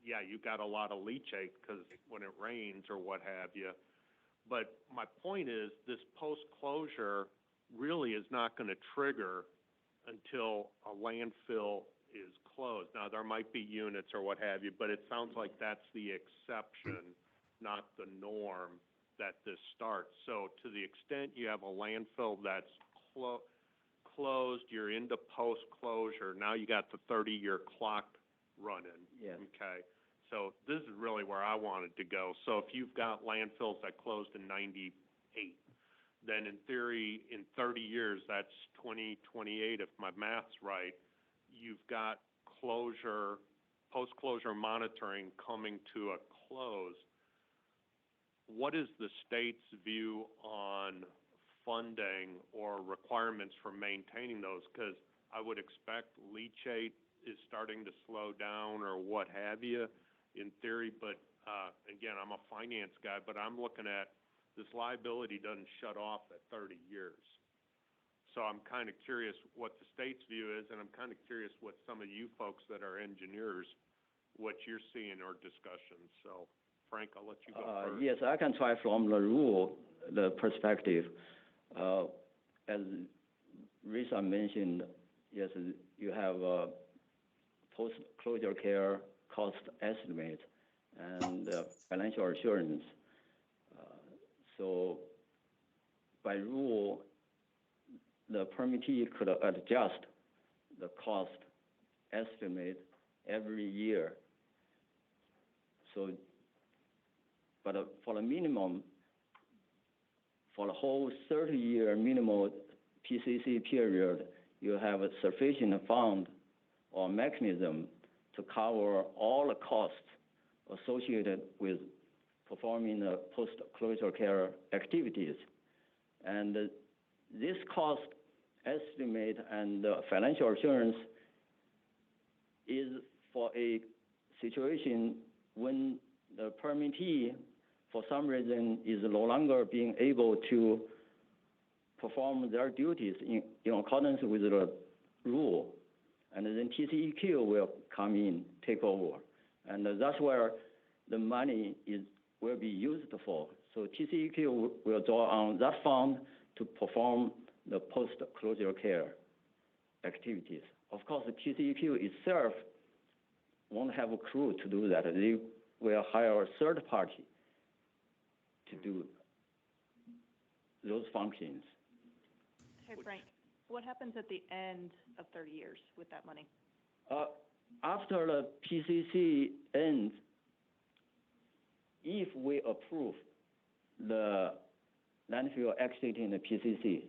yeah, you got a lot of leachate because when it rains or what have you. But my point is this post-closure really is not going to trigger until a landfill is closed. Now, there might be units or what have you, but it sounds like that's the exception, not the norm that this starts. So to the extent you have a landfill that's closed, you're into post-closure, now you got the 30-year clock running. Yes. Okay. So this is really where I wanted to go. So if you've got landfills that closed in 98, then in theory, in 30 years, that's 2028, if my math's right, you've got closure, post-closure monitoring coming to a close. What is the state's view on funding or requirements for maintaining those? Because I would expect leachate is starting to slow down or what have you in theory, but again, I'm a finance guy, but I'm looking at this liability doesn't shut off at 30 years. So I'm kind of curious what the state's view is, and I'm kind of curious what some of you folks that are engineers, what you're seeing or discussions. So Frank, I'll let you go first. Yes, I can try from the rule, the perspective. As Risa mentioned, yes, you have post-closure care cost estimate and financial assurance. So by rule, the permittee could adjust the cost estimate every year. So, but for the minimum, for the whole 30-year minimum PCC period, you have a sufficient fund or mechanism to cover all the costs associated with performing the post-closure care activities. And this cost estimate and financial assurance is for a situation when the permittee, for some reason, is no longer being able to perform their duties in accordance with the rule. And then TCEQ will come in, take over. And that's where the money will be used for. So TCEQ will draw on that fund to perform the post-closure care activities. Of course, the TCEQ itself won't have a crew to do that. They will hire a third party to do those functions. Hey, Frank, what happens at the end of 30 years with that money? After the PCC ends, if we approve the landfill exiting the PCC,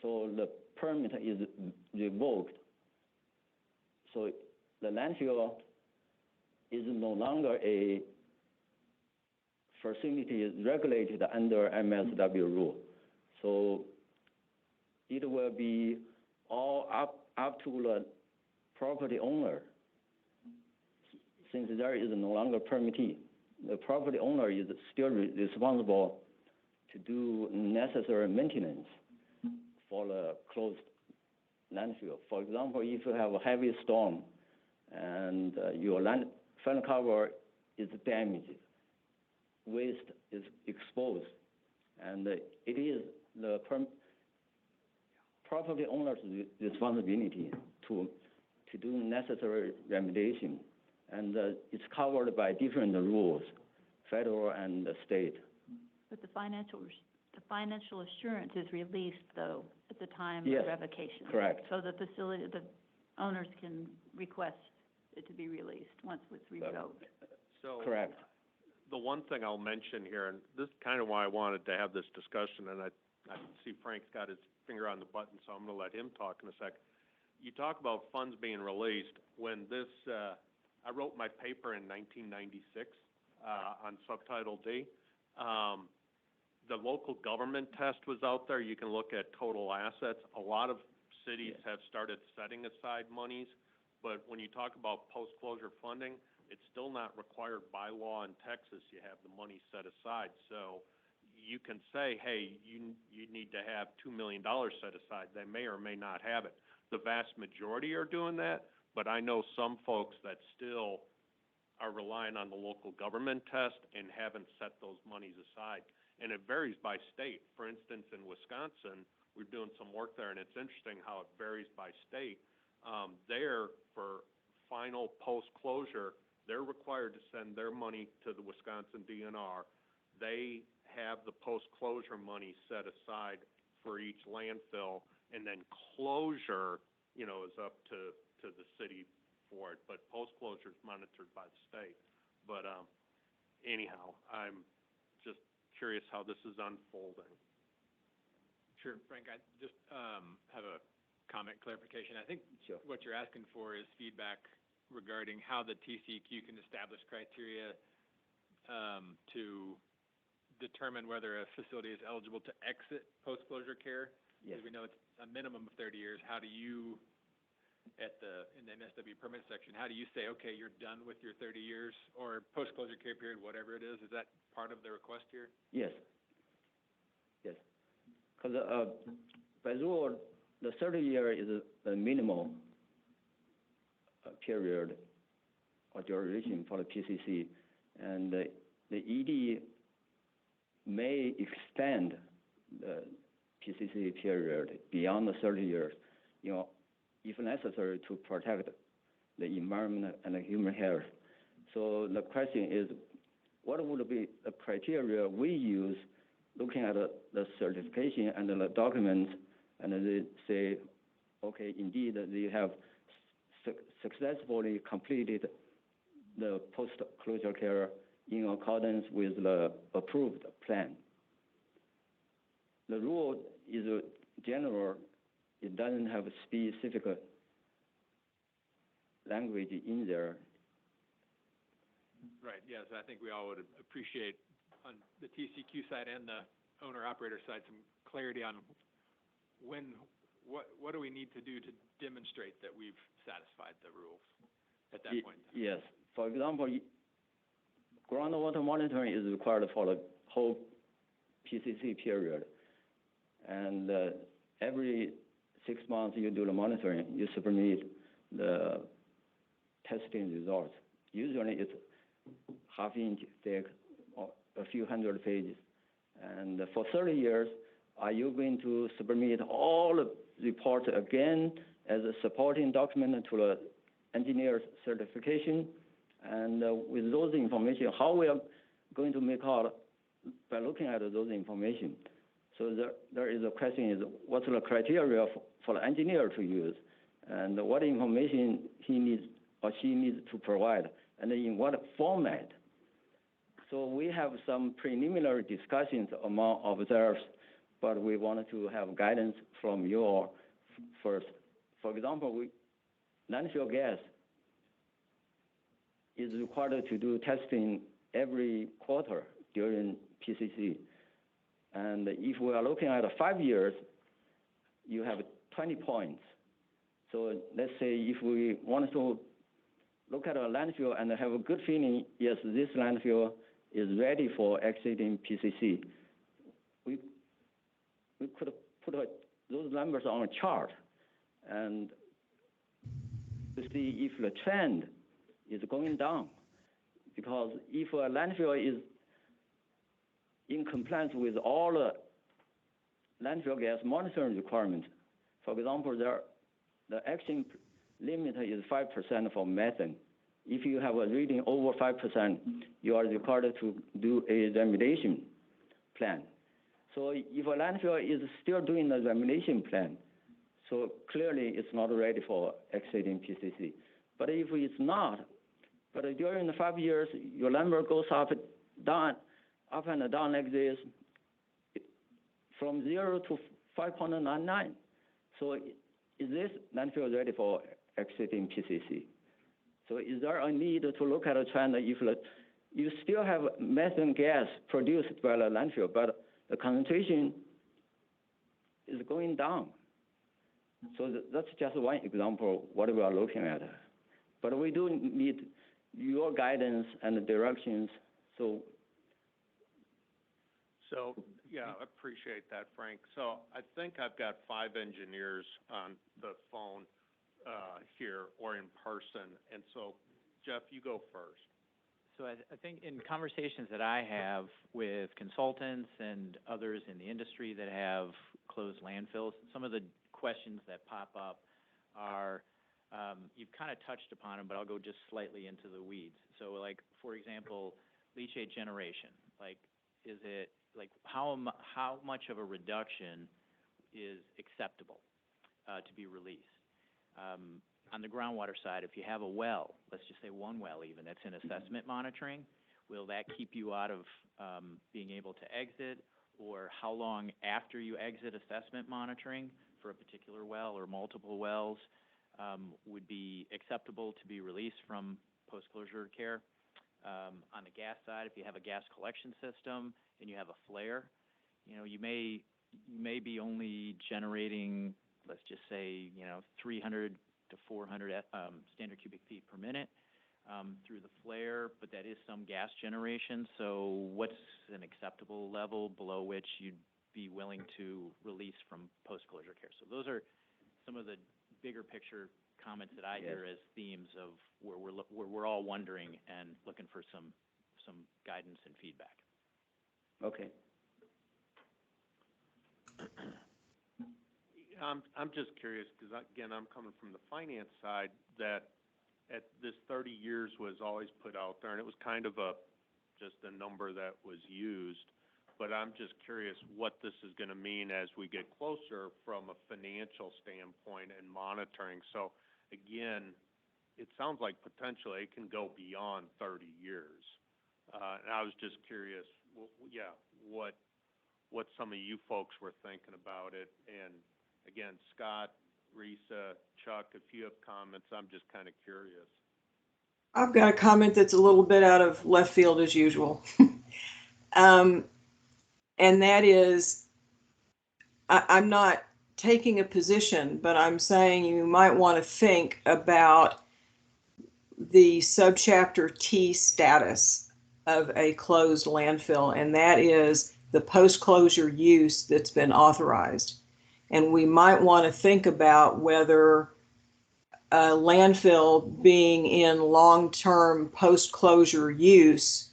so the permit is revoked. So the landfill is no longer a facility regulated under MSW rule. So it will be all up to the property owner. Since there is no longer permittee, the property owner is still responsible to do necessary maintenance for the closed landfill. For example, if you have a heavy storm and your landfill cover is damaged, waste is exposed, and it is the property owner's responsibility to do necessary remediation, and it's covered by different rules, federal and state. But the financial assurance is released, though, at the time Yes, of revocation. correct. So the owners can request it to be released once it's revoked. So. Correct. The one thing I'll mention here, and this is kind of why I wanted to have this discussion, and I see Frank's got his finger on the button, so I'm going to let him talk in a sec. You talk about funds being released. When this, I wrote my paper in 1996 on Subtitle D. The local government test was out there. You can look at total assets. A lot of cities have started setting aside monies, but when you talk about post-closure funding, it's still not required by law in Texas. You have the money set aside. So you can say, hey, you need to have $2 million set aside. They may or may not have it. The vast majority are doing that, but I know some folks that still are relying on the local government test and haven't set those monies aside. And it varies by state. For instance, in Wisconsin, we're doing some work there, and it's interesting how it varies by state. There, for final post-closure, they're required to send their money to the Wisconsin DNR. They have the post-closure money set aside for each landfill, and then closure, is up to the city for it. But post-closure is monitored by the state. But anyhow, I'm just curious how this is unfolding. Sure, Frank, I just have a comment clarification. I think what you're asking for is feedback regarding how the TCEQ can establish criteria to determine whether a facility is eligible to exit post-closure care. Yes. Because we know it's a minimum of 30 years. How do you, in the MSW permit section, how do you say, okay, you're done with your 30 years or post-closure care period, whatever it is? Is that part of the request here? Yes. Yes. Because by rule, the 30-year is the minimal period or duration for the PCC, and the ED may extend the PCC period beyond the 30 years, if necessary to protect the environment and the human health. So the question is, what would be the criteria we use looking at the certification and the documents, and they say, okay, indeed, they have successfully completed the post-closure care in accordance with the approved plan. The rule is general. It doesn't have a specific language in there. Right, yes, I think we all would appreciate on the TCQ side and the owner-operator side some clarity on what do we need to do to demonstrate that we've satisfied the rules at that point? Yes. For example, groundwater monitoring is required for the whole PCC period. And every 6 months you do the monitoring, you submit the testing results. Usually it's half-inch thick or a few hundred pages. And for 30 years, are you going to submit all the reports again as a supporting document to the engineer's certification? And with those information, how we are going to make out by looking at those information? So there is a question is, what's the criteria for the engineer to use? And what information he needs or she needs to provide, and in what format? So we have some preliminary discussions among observers, but we wanted to have guidance from you all first. For example, landfill gas is required to do testing every quarter during PCC. And if we are looking at 5 years, you have 20 points. So let's say if we want to look at a landfill and have a good feeling, yes, this landfill is ready for exiting PCC. we could put those numbers on a chart and to see if the trend is going down. Because if a landfill is in compliance with all the landfill gas monitoring requirements, for example, the action limit is 5% for methane. If you have a reading over 5%, you are required to do a remediation plan. So if a landfill is still doing the remediation plan, so clearly it's not ready for exceeding PCC. But if it's not, but during the 5 years, your number goes up and down like this, from 0 to 5.99. So is this landfill ready for exceeding PCC? So is there a need to look at a trend if you still have methane gas produced by the landfill, but the concentration is going down? So that's just one example what we are looking at. But we do need your guidance and directions. So yeah, I appreciate that, Frank. So I think I've got 5 engineers on the phone here or in person. And so, Jeff, you go first. So I think in conversations that I have with consultants and others in the industry that have closed landfills, some of the questions that pop up are, you've kind of touched upon them, but I'll go just slightly into the weeds. So like, for example, leachate generation, like, is it, like, how much of a reduction is acceptable to be released? On the groundwater side, if you have a well, let's just say one well even, that's in assessment monitoring, will that keep you out of being able to exit? Or how long after you exit assessment monitoring for a particular well or multiple wells would be acceptable to be released from post-closure care? On the gas side, if you have a gas collection system and you have a flare, you know, you may be only generating, let's just say, 300 to 400 standard cubic feet per minute through the flare, but that is some gas generation. So what's an acceptable level below which you'd be willing to release from post-closure care? So those are some of the bigger picture comments that I hear as themes of where we're all wondering and looking for some guidance and feedback. Okay. I'm just curious because, again, I'm coming from the finance side, that at this 30 years was always put out there, and it was kind of just a number that was used. But I'm just curious what this is going to mean as we get closer from a financial standpoint and monitoring. So, again, it sounds like potentially it can go beyond 30 years. And I was just curious, what some of you folks were thinking about it. And again, Scott, Risa, Chuck, if you have comments, I'm just kind of curious. I've got a comment that's a little bit out of left field as usual. And that is, I'm not taking a position, but I'm saying you might want to think about the subchapter T status of a closed landfill, and that is the post-closure use that's been authorized. And we might want to think about whether a landfill being in long-term post-closure use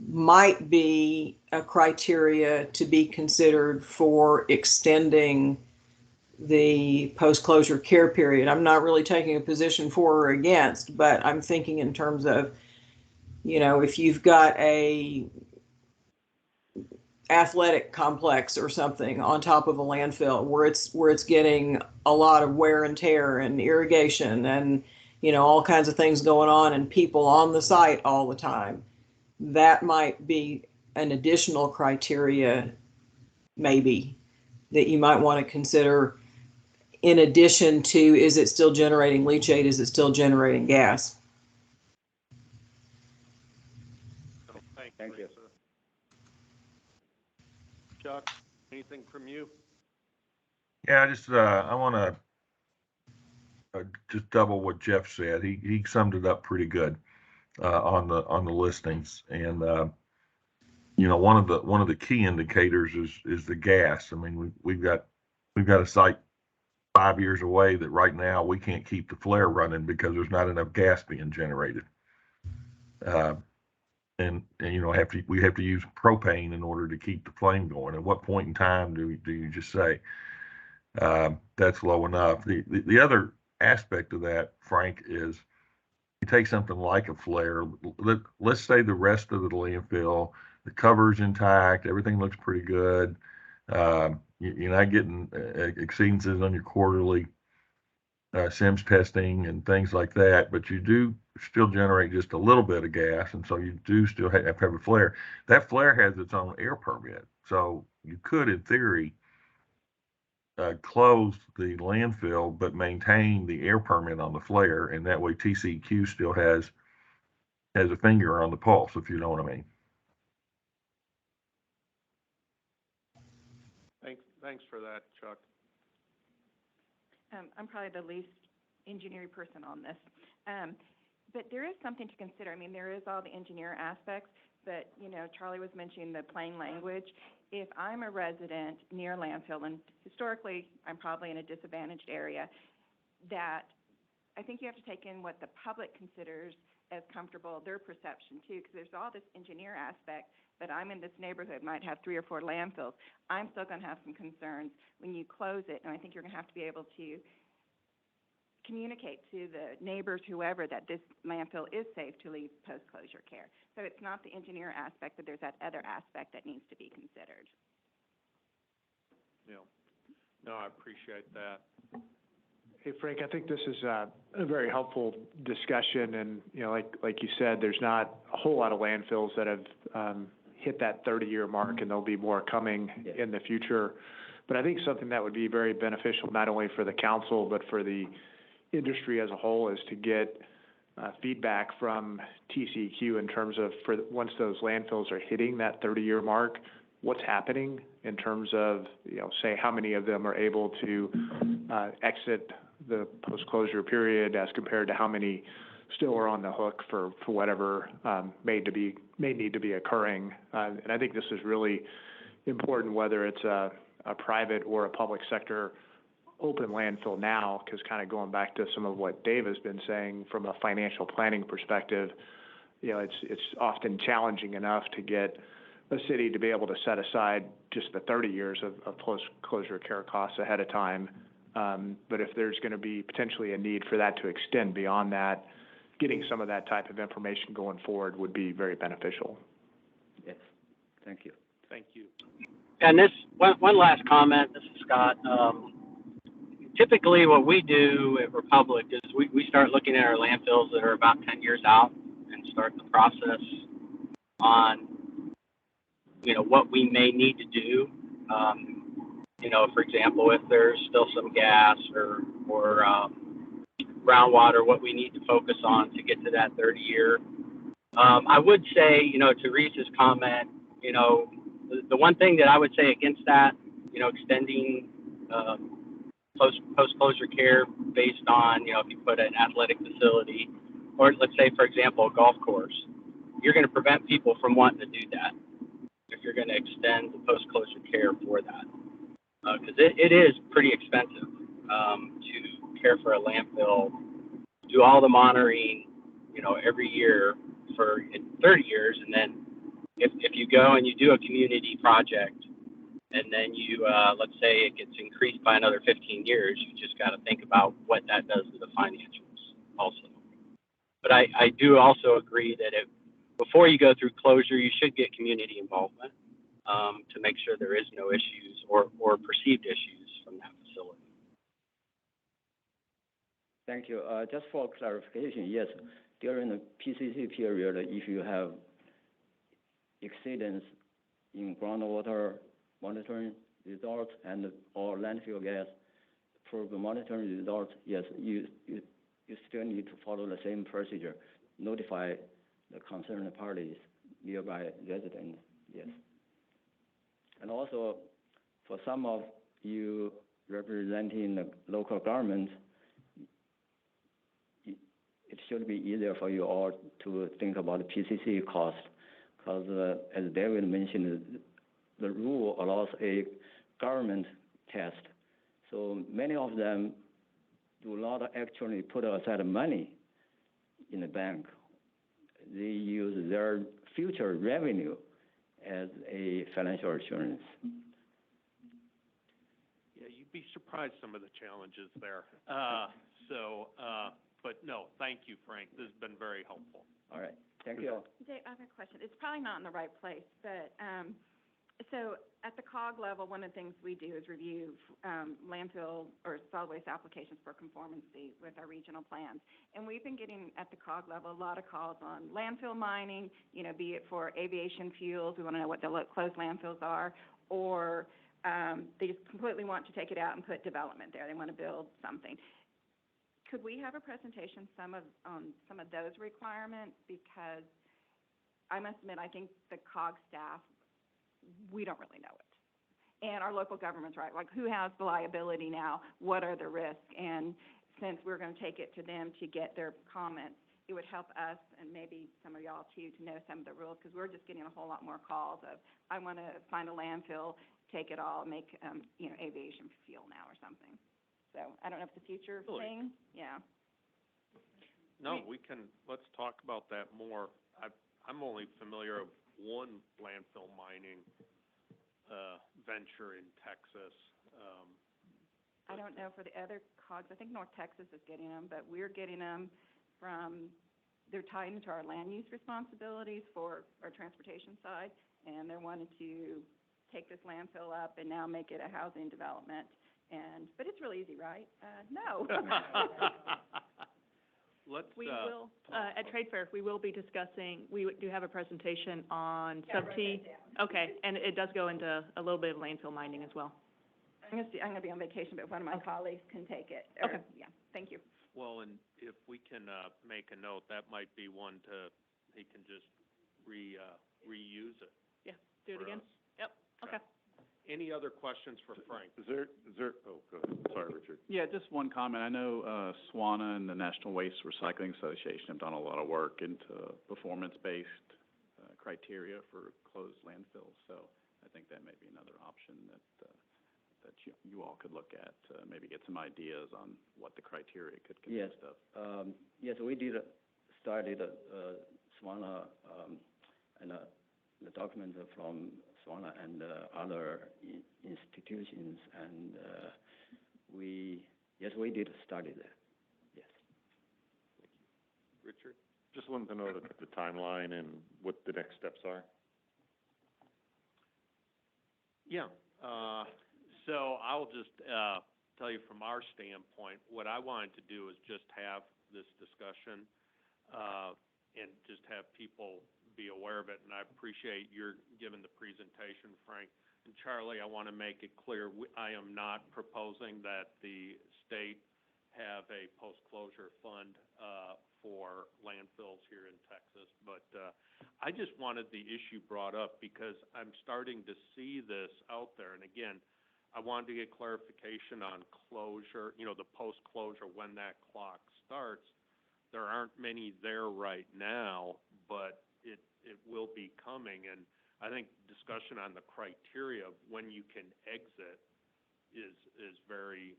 might be a criteria to be considered for extending the post-closure care period. I'm not really taking a position for or against, but I'm thinking in terms of, if you've got a athletic complex or something on top of a landfill where it's getting a lot of wear and tear and irrigation and all kinds of things going on and people on the site all the time, that might be an additional criteria maybe that you might want to consider, in addition to, is it still generating leachate, is it still generating gas? Thank you. Chuck, anything from you? Yeah, I want to just double what Jeff said. He summed it up pretty good on the listings, and one of the key indicators is the gas. I mean, we've got a site 5 years away that right now we can't keep the flare running because there's not enough gas being generated. And we have to use propane in order to keep the flame going. At what point in time do you just say that's low enough? The other aspect of that, Frank, is you take something like a flare. Let's say the rest of the landfill, the cover's intact, everything looks pretty good. You're not getting exceedances on your quarterly SIMS testing and things like that, but you do still generate just a little bit of gas, and so you do still have to have a flare. That flare has its own air permit, so you could, in theory, close the landfill but maintain the air permit on the flare, and that way TCEQ still has a finger on the pulse, if you know what I mean. Thanks for that, Chuck. I'm probably the least engineering person on this. But there is something to consider. I mean, there is all the engineer aspects, but, Charlie was mentioning the plain language. If I'm a resident near landfill, and historically I'm probably in a disadvantaged area, that I think you have to take in what the public considers as comfortable, their perception too, because there's all this engineer aspect that I'm in this neighborhood, might have 3 or 4 landfills. I'm still going to have some concerns when you close it, and I think you're going to have to be able to communicate to the neighbors, whoever, that this landfill is safe to leave post-closure care. So it's not the engineer aspect, but there's that other aspect that needs to be considered. Yeah. No, I appreciate that. Hey, Frank, I think this is a very helpful discussion, and, like you said, there's not a whole lot of landfills that have hit that 30-year mark, and there'll be more coming in the future. But I think something that would be very beneficial, not only for the council, but for the industry as a whole, is to get feedback from TCEQ in terms of, once those landfills are hitting that 30-year mark, what's happening in terms of, say, how many of them are able to exit the post-closure period as compared to how many still are on the hook for whatever may need to be occurring. And I think this is really important, whether it's a private or a public sector open landfill now, because kind of going back to some of what Dave has been saying from a financial planning perspective, it's often challenging enough to get a city to be able to set aside just the 30 years of post-closure care costs ahead of time. But if there's going to be potentially a need for that to extend beyond that, getting some of that type of information going forward would be very beneficial. Yes, thank you. Thank you. And this, one last comment, this is Scott. Typically what we do at Republic is we start looking at our landfills that are about 10 years out and start the process on, what we may need to do. For example, if there's still some gas or groundwater, what we need to focus on to get to that 30-year. I would say, to Reese's comment, the one thing that I would say against that, extending post-closure care based on, if you put an athletic facility, or let's say, for example, a golf course, you're going to prevent people from wanting to do that if you're going to extend the post-closure care for that. Because it is pretty expensive to care for a landfill, do all the monitoring, every year for 30 years, and then if you go and you do a community project, and then you, let's say it gets increased by another 15 years, you just got to think about what that does to the financials also. But I do also agree that before you go through closure, you should get community involvement to make sure there is no issues or perceived issues from that facility. Thank you. Just for clarification, yes, during the PCC period, if you have exceedance in groundwater monitoring results and or landfill gas probe monitoring results, yes, you still need to follow the same procedure. Notify the concerned parties, nearby residents, yes. And also, for some of you representing the local government, it should be easier for you all to think about the PCC cost, because as David mentioned, the rule allows a government test. So many of them do not actually put aside money in the bank. They use their future revenue as a financial assurance. Yeah, you'd be surprised some of the challenges there. But no, thank you, Frank. This has been very helpful. All right, thank you. Dave, I have a question. It's probably not in the right place, but, so at the COG level, one of the things we do is review landfill or solid waste applications for conformancy with our regional plans. And we've been getting at the COG level a lot of calls on landfill mining, you know, be it for aviation fuels, we want to know what the closed landfills are, or they just completely want to take it out and put development there. They want to build something. Could we have a presentation on some of those requirements? Because I must admit, I think the COG staff, we don't really know it. And our local government's right, like who has the liability now? What are the risks? And since we're going to take it to them to get their comments, it would help us and maybe some of y'all too to know some of the rules, because we're just getting a whole lot more calls of, I want to find a landfill, take it all, make, you know, aviation fuel now or something. So I don't know if it's a future thing. Yeah. No, let's talk about that more. I'm only familiar with one landfill mining venture in Texas. I don't know for the other COGs. I think North Texas is getting them, but we're getting them from, they're tied into our land use responsibilities for our transportation side, and they're wanting to take this landfill up and now make it a housing development. But it's really easy, right? No. We will, at Trade Fair, we will be discussing, we do have a presentation on sub-T. Okay, and it does go into a little bit of landfill mining as well. I'm going to be on vacation, but one of my colleagues can take it. Okay. Yeah, thank you. Well, and if we can make a note, that might be one he can just reuse it. Yeah, do it again. Us. Yep, okay. Any other questions for Frank? Is there, oh, go ahead. Sorry, Richard. Yeah, just one comment. I know SWANA and the National Waste Recycling Association have done a lot of work into performance-based criteria for closed landfills. So I think that may be another option that you all could look at to maybe get some ideas on what the criteria could consist of. Yes, we did study the SWANA and the documents from SWANA and other institutions, and we did study that. Yes. Thank you. Richard? Just wanted to know the timeline and what the next steps are. Yeah. So I'll just tell you from our standpoint, what I wanted to do is just have this discussion and just have people be aware of it. And I appreciate your giving the presentation, Frank. And Charlie, I want to make it clear, I am not proposing that the state have a post-closure fund for landfills here in Texas. But I just wanted the issue brought up because I'm starting to see this out there. And again, I wanted to get clarification on closure, you know, the post-closure, when that clock starts. There aren't many there right now, but it will be coming. And I think discussion on the criteria of when you can exit is very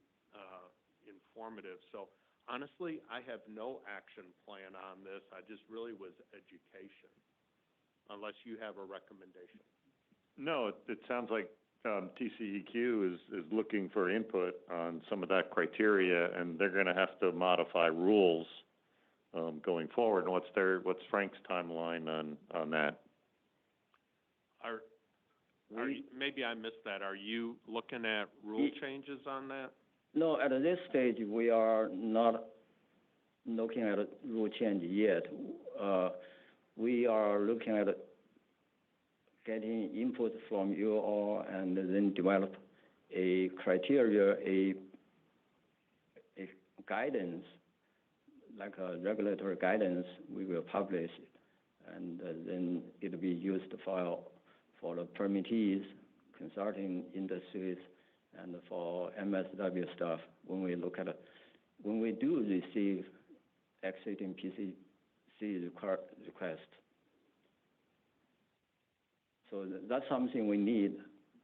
informative. So honestly, I have no action plan on this. I just really was education, unless you have a recommendation. No, it sounds like TCEQ is looking for input on some of that criteria, and they're going to have to modify rules going forward. And what's Frank's timeline on that? Maybe I missed that. Are you looking at rule changes on that? No, at this stage, we are not looking at a rule change yet. We are looking at getting input from you all and then develop a criteria, a guidance, like a regulatory guidance. We will publish it, and then it will be used for the permittees, consulting industries, and for MSW staff when we look at it. When we do receive exiting PCC request. So that's something we need,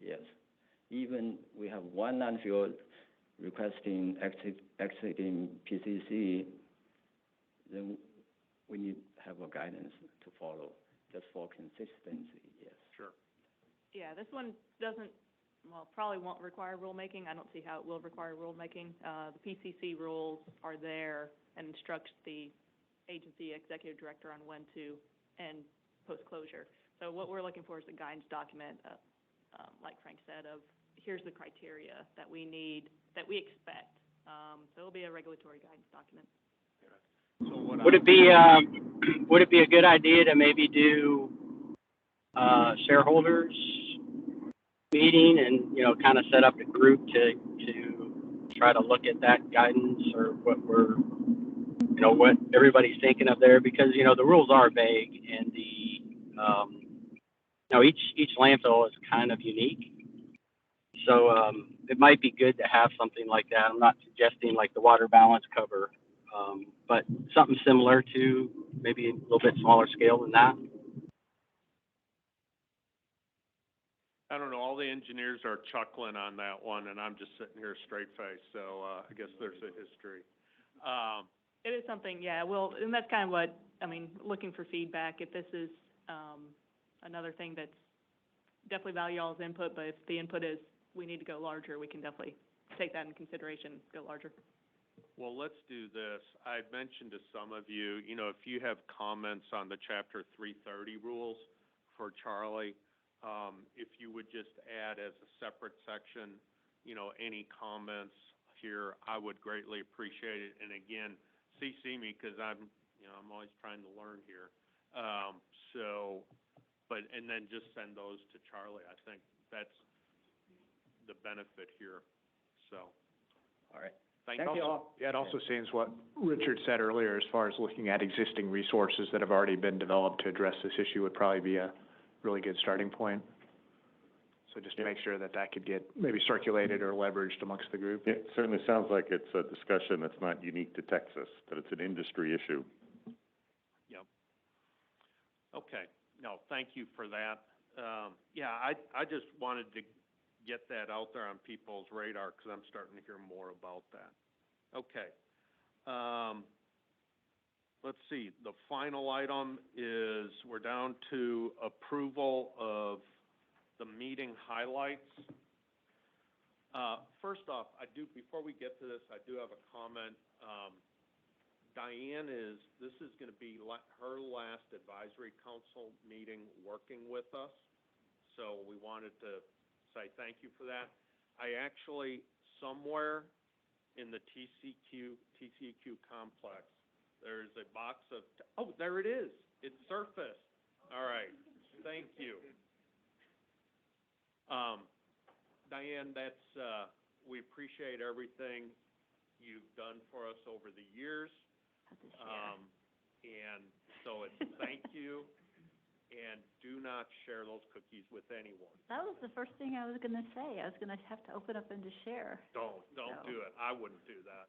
yes. Even we have one landfill requesting exiting PCC, then we need to have a guidance to follow, just for consistency, yes. Sure. Yeah, this one doesn't, well, probably won't require rulemaking. I don't see how it will require rulemaking. The PCC rules are there and instructs the agency executive director on when to end post-closure. So what we're looking for is a guidance document, like Frank said, of here's the criteria that we need, that we expect. So it'll be a regulatory guidance document. So what Would it be a good idea to maybe do shareholders meeting and, you know, kind of set up a group to try to look at that guidance or what we're, you know, what everybody's thinking of there? Because, you know, the rules are vague and the, you know, each landfill is kind of unique. So it might be good to have something like that. I'm not suggesting like the water balance cover, but something similar to maybe a little bit smaller scale than that. I don't know, all the engineers are chuckling on that one, and I'm just sitting here straight-faced, so I guess there's a history. It is something, yeah, well, and that's kind of what, I mean, looking for feedback. If this is another thing that's definitely value y'all's input, but if the input is we need to go larger, we can definitely take that into consideration, go larger. Well, let's do this. I mentioned to some of you, you know, if you have comments on the Chapter 330 rules for Charlie, if you would just add as a separate section, you know, any comments here, I would greatly appreciate it. And again, CC me because I'm always trying to learn here. And then just send those to Charlie. I think that's the benefit here. So. All right. Thank Thank you. you all. Yeah, it also seems what Richard said earlier, as far as looking at existing resources that have already been developed to address this issue would probably be a really good starting point. So just to make sure that that could get maybe circulated or leveraged amongst the group. It certainly sounds like it's a discussion that's not unique to Texas, that it's an industry issue. Yep. Okay. No, thank you for that. Yeah, I just wanted to get that out there on people's radar because I'm starting to hear more about that. Okay. Let's see. The final item is we're down to approval of the meeting highlights. First off, before we get to this, I do have a comment. Diane this is going to be her last advisory council meeting working with us. So we wanted to say thank you for that. I actually, somewhere in the TCEQ complex, there's a box of, oh, there it is. It's surfaced. All right. Thank you. Diane, we appreciate everything you've done for us over the years. And so it's thank you, and do not share those cookies with anyone. That was the first thing I was going to say. I was going to have to open up and to share. Don't do it. I wouldn't do that.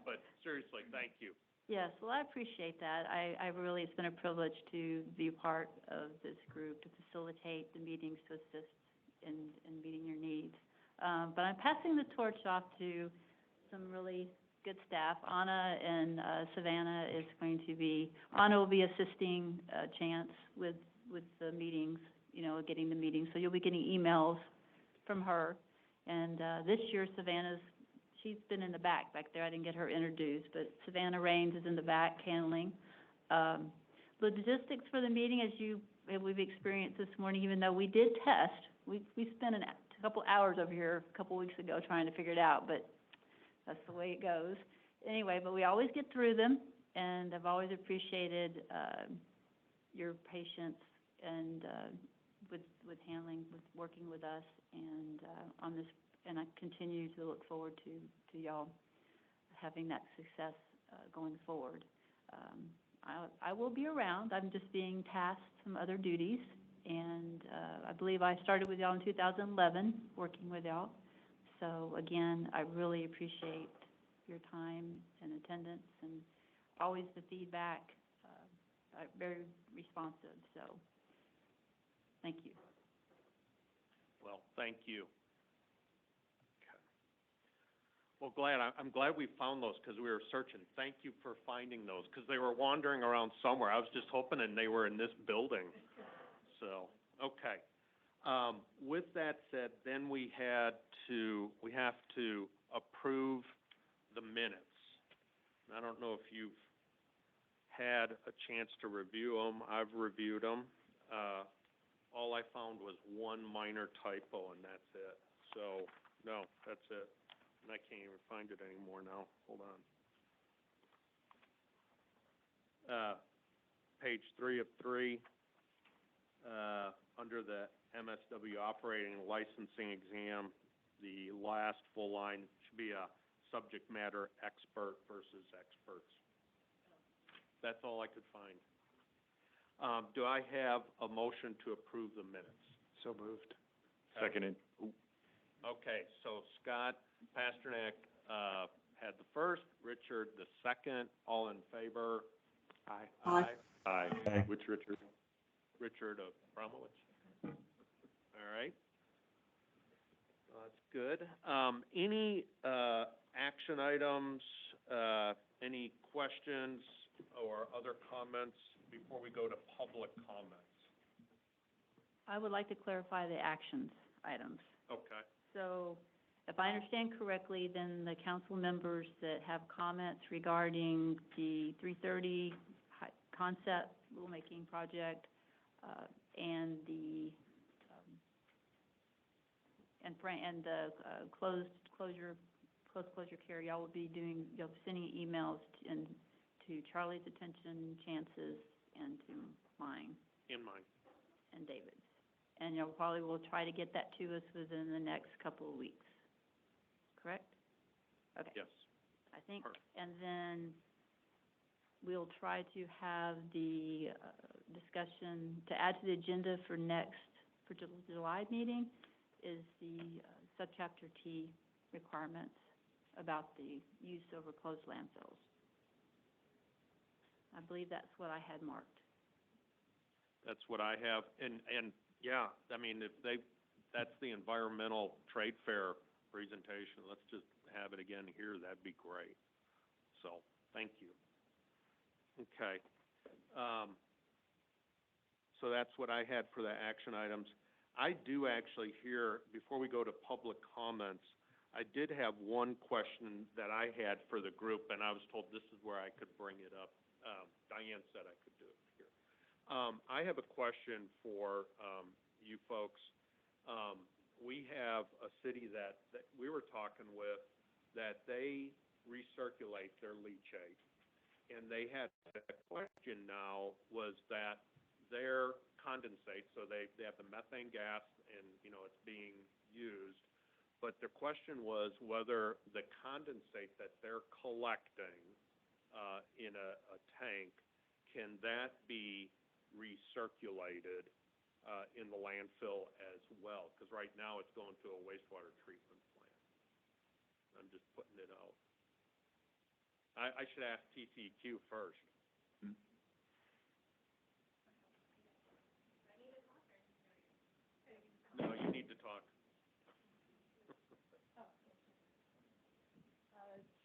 But seriously, thank you. Yes, well, I appreciate that. I really, it's been a privilege to be a part of this group, to facilitate the meetings, to assist in meeting your needs. But I'm passing the torch off to some really good staff. Anna and Savannah Anna will be assisting Chance with the meetings, you know, getting the meetings. So you'll be getting emails from her. And this year, she's been in the back there. I didn't get her introduced, but Savannah Raines is in the back handling. Logistics for the meeting, as we've experienced this morning, even though we did test, we spent a couple hours over here a couple weeks ago trying to figure it out, but that's the way it goes. Anyway, but we always get through them, and I've always appreciated your patience and with handling, with working with us, and on this. And I continue to look forward to y'all having that success going forward. I will be around. I'm just being tasked some other duties, and I believe I started with y'all in 2011, working with y'all. So again, I really appreciate your time and attendance, and always the feedback, very responsive. So Thank you. Well, thank you. Okay. Well, I'm glad we found those because we were searching. Thank you for finding those because they were wandering around somewhere. I was just hoping and they were in this building. So, okay. With that said, then we have to approve the minutes. And I don't know if you've had a chance to review them. I've reviewed them. All I found was one minor typo, and that's it. So, no, that's it. And I can't even find it anymore now. Hold on. Page 3 of 3, under the MSW operating licensing exam, the last full line should be a subject matter expert versus experts. That's all I could find. Do I have a motion to approve the minutes? So moved. Seconded. Okay, so Scott Pasternak had the first, Richard the second. All in favor? Aye. Aye. Aye. Which Richard? Richard of Bromowitz. All right. Well, that's good. Any action items, any questions or other comments before we go to public comments? I would like to clarify the actions items. Okay. So if I understand correctly, then the council members that have comments regarding the 330 concept rulemaking project and the closed closure care, y'all will be sending emails to Charlie's attention, Chance's, and to mine. In mine. And David's. And you'll probably will try to get that to us within the next couple of weeks. Correct? Okay. Yes. I think, and then we'll try to have the discussion to add to the agenda for July meeting is the subchapter T requirements about the use over closed landfills. I believe that's what I had marked. That's what I have. And yeah, I mean, that's the environmental trade fair presentation. Let's just have it again here. That'd be great. So, thank you. Okay. So that's what I had for the action items. I do actually hear, before we go to public comments, I did have one question that I had for the group, and I was told this is where I could bring it up. Diane said I could do it here. I have a question for you folks. We have a city that we were talking with that they recirculate their leachate. And they had a question now was that their condensate, so they have the methane gas and, you know, it's being used. But their question was whether the condensate that they're collecting in a tank, can that be recirculated in the landfill as well? Because right now it's going to a wastewater treatment plant. I'm just putting it out. I should ask TCEQ first. No, you need to talk.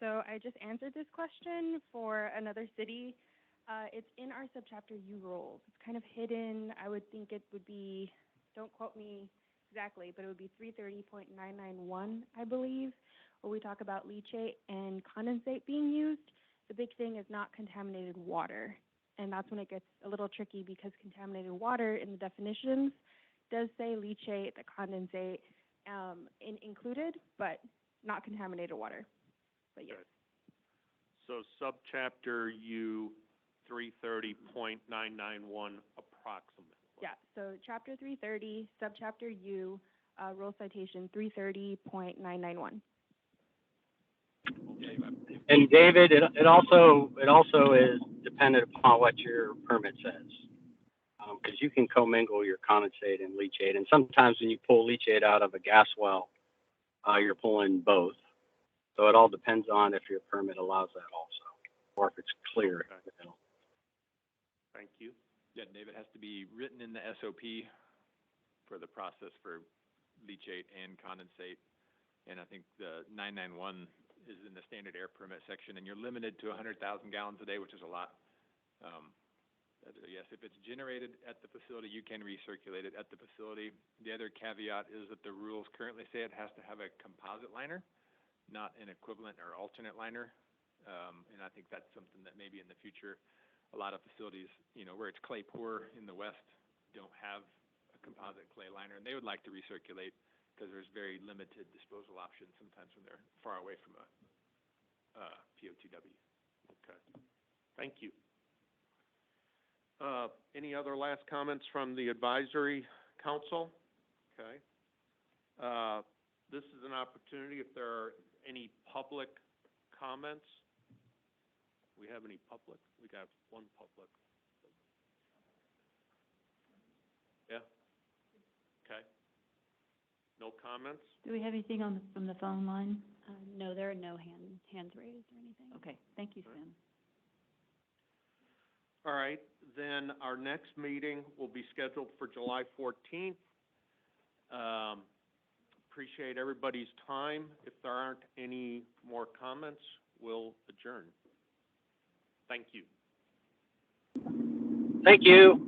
So I just answered this question for another city. It's in our subchapter U rules. It's kind of hidden. I would think it would be, don't quote me exactly, but it would be 330.991, I believe, where we talk about leachate and condensate being used. The big thing is not contaminated water. And that's when it gets a little tricky because contaminated water in the definitions does say leachate, the condensate included, but not contaminated water. But yes. Okay. So subchapter U 330.991 approximately. Yeah, so chapter 330, subchapter U, rule citation 330.991. And David, it also is dependent upon what your permit says. Because you can commingle your condensate and leachate, and sometimes when you pull leachate out of a gas well, you're pulling both. So it all depends on if your permit allows that also, or if it's clear. Thank you. Yeah, David, it has to be written in the SOP for the process for leachate and condensate. And I think the 991 is in the standard air permit section, and you're limited to 100,000 gallons a day, which is a lot. Yes, if it's generated at the facility, you can recirculate it at the facility. The other caveat is that the rules currently say it has to have a composite liner, not an equivalent or alternate liner. And I think that's something that maybe in the future, a lot of facilities, where it's clay poor in the west, don't have a composite clay liner, and they would like to recirculate because there's very limited disposal options sometimes when they're far away from a POTW. Okay, thank you. Any other last comments from the advisory council? Okay. This is an opportunity if there are any public comments. We have any public? We got one public. Yeah? Okay. No comments? Do we have anything from the phone line? No, there are no hands raised or anything. Okay, thank you, Sam. All right, then our next meeting will be scheduled for July 14th. Appreciate everybody's time. If there aren't any more comments, we'll adjourn. Thank you. Thank you.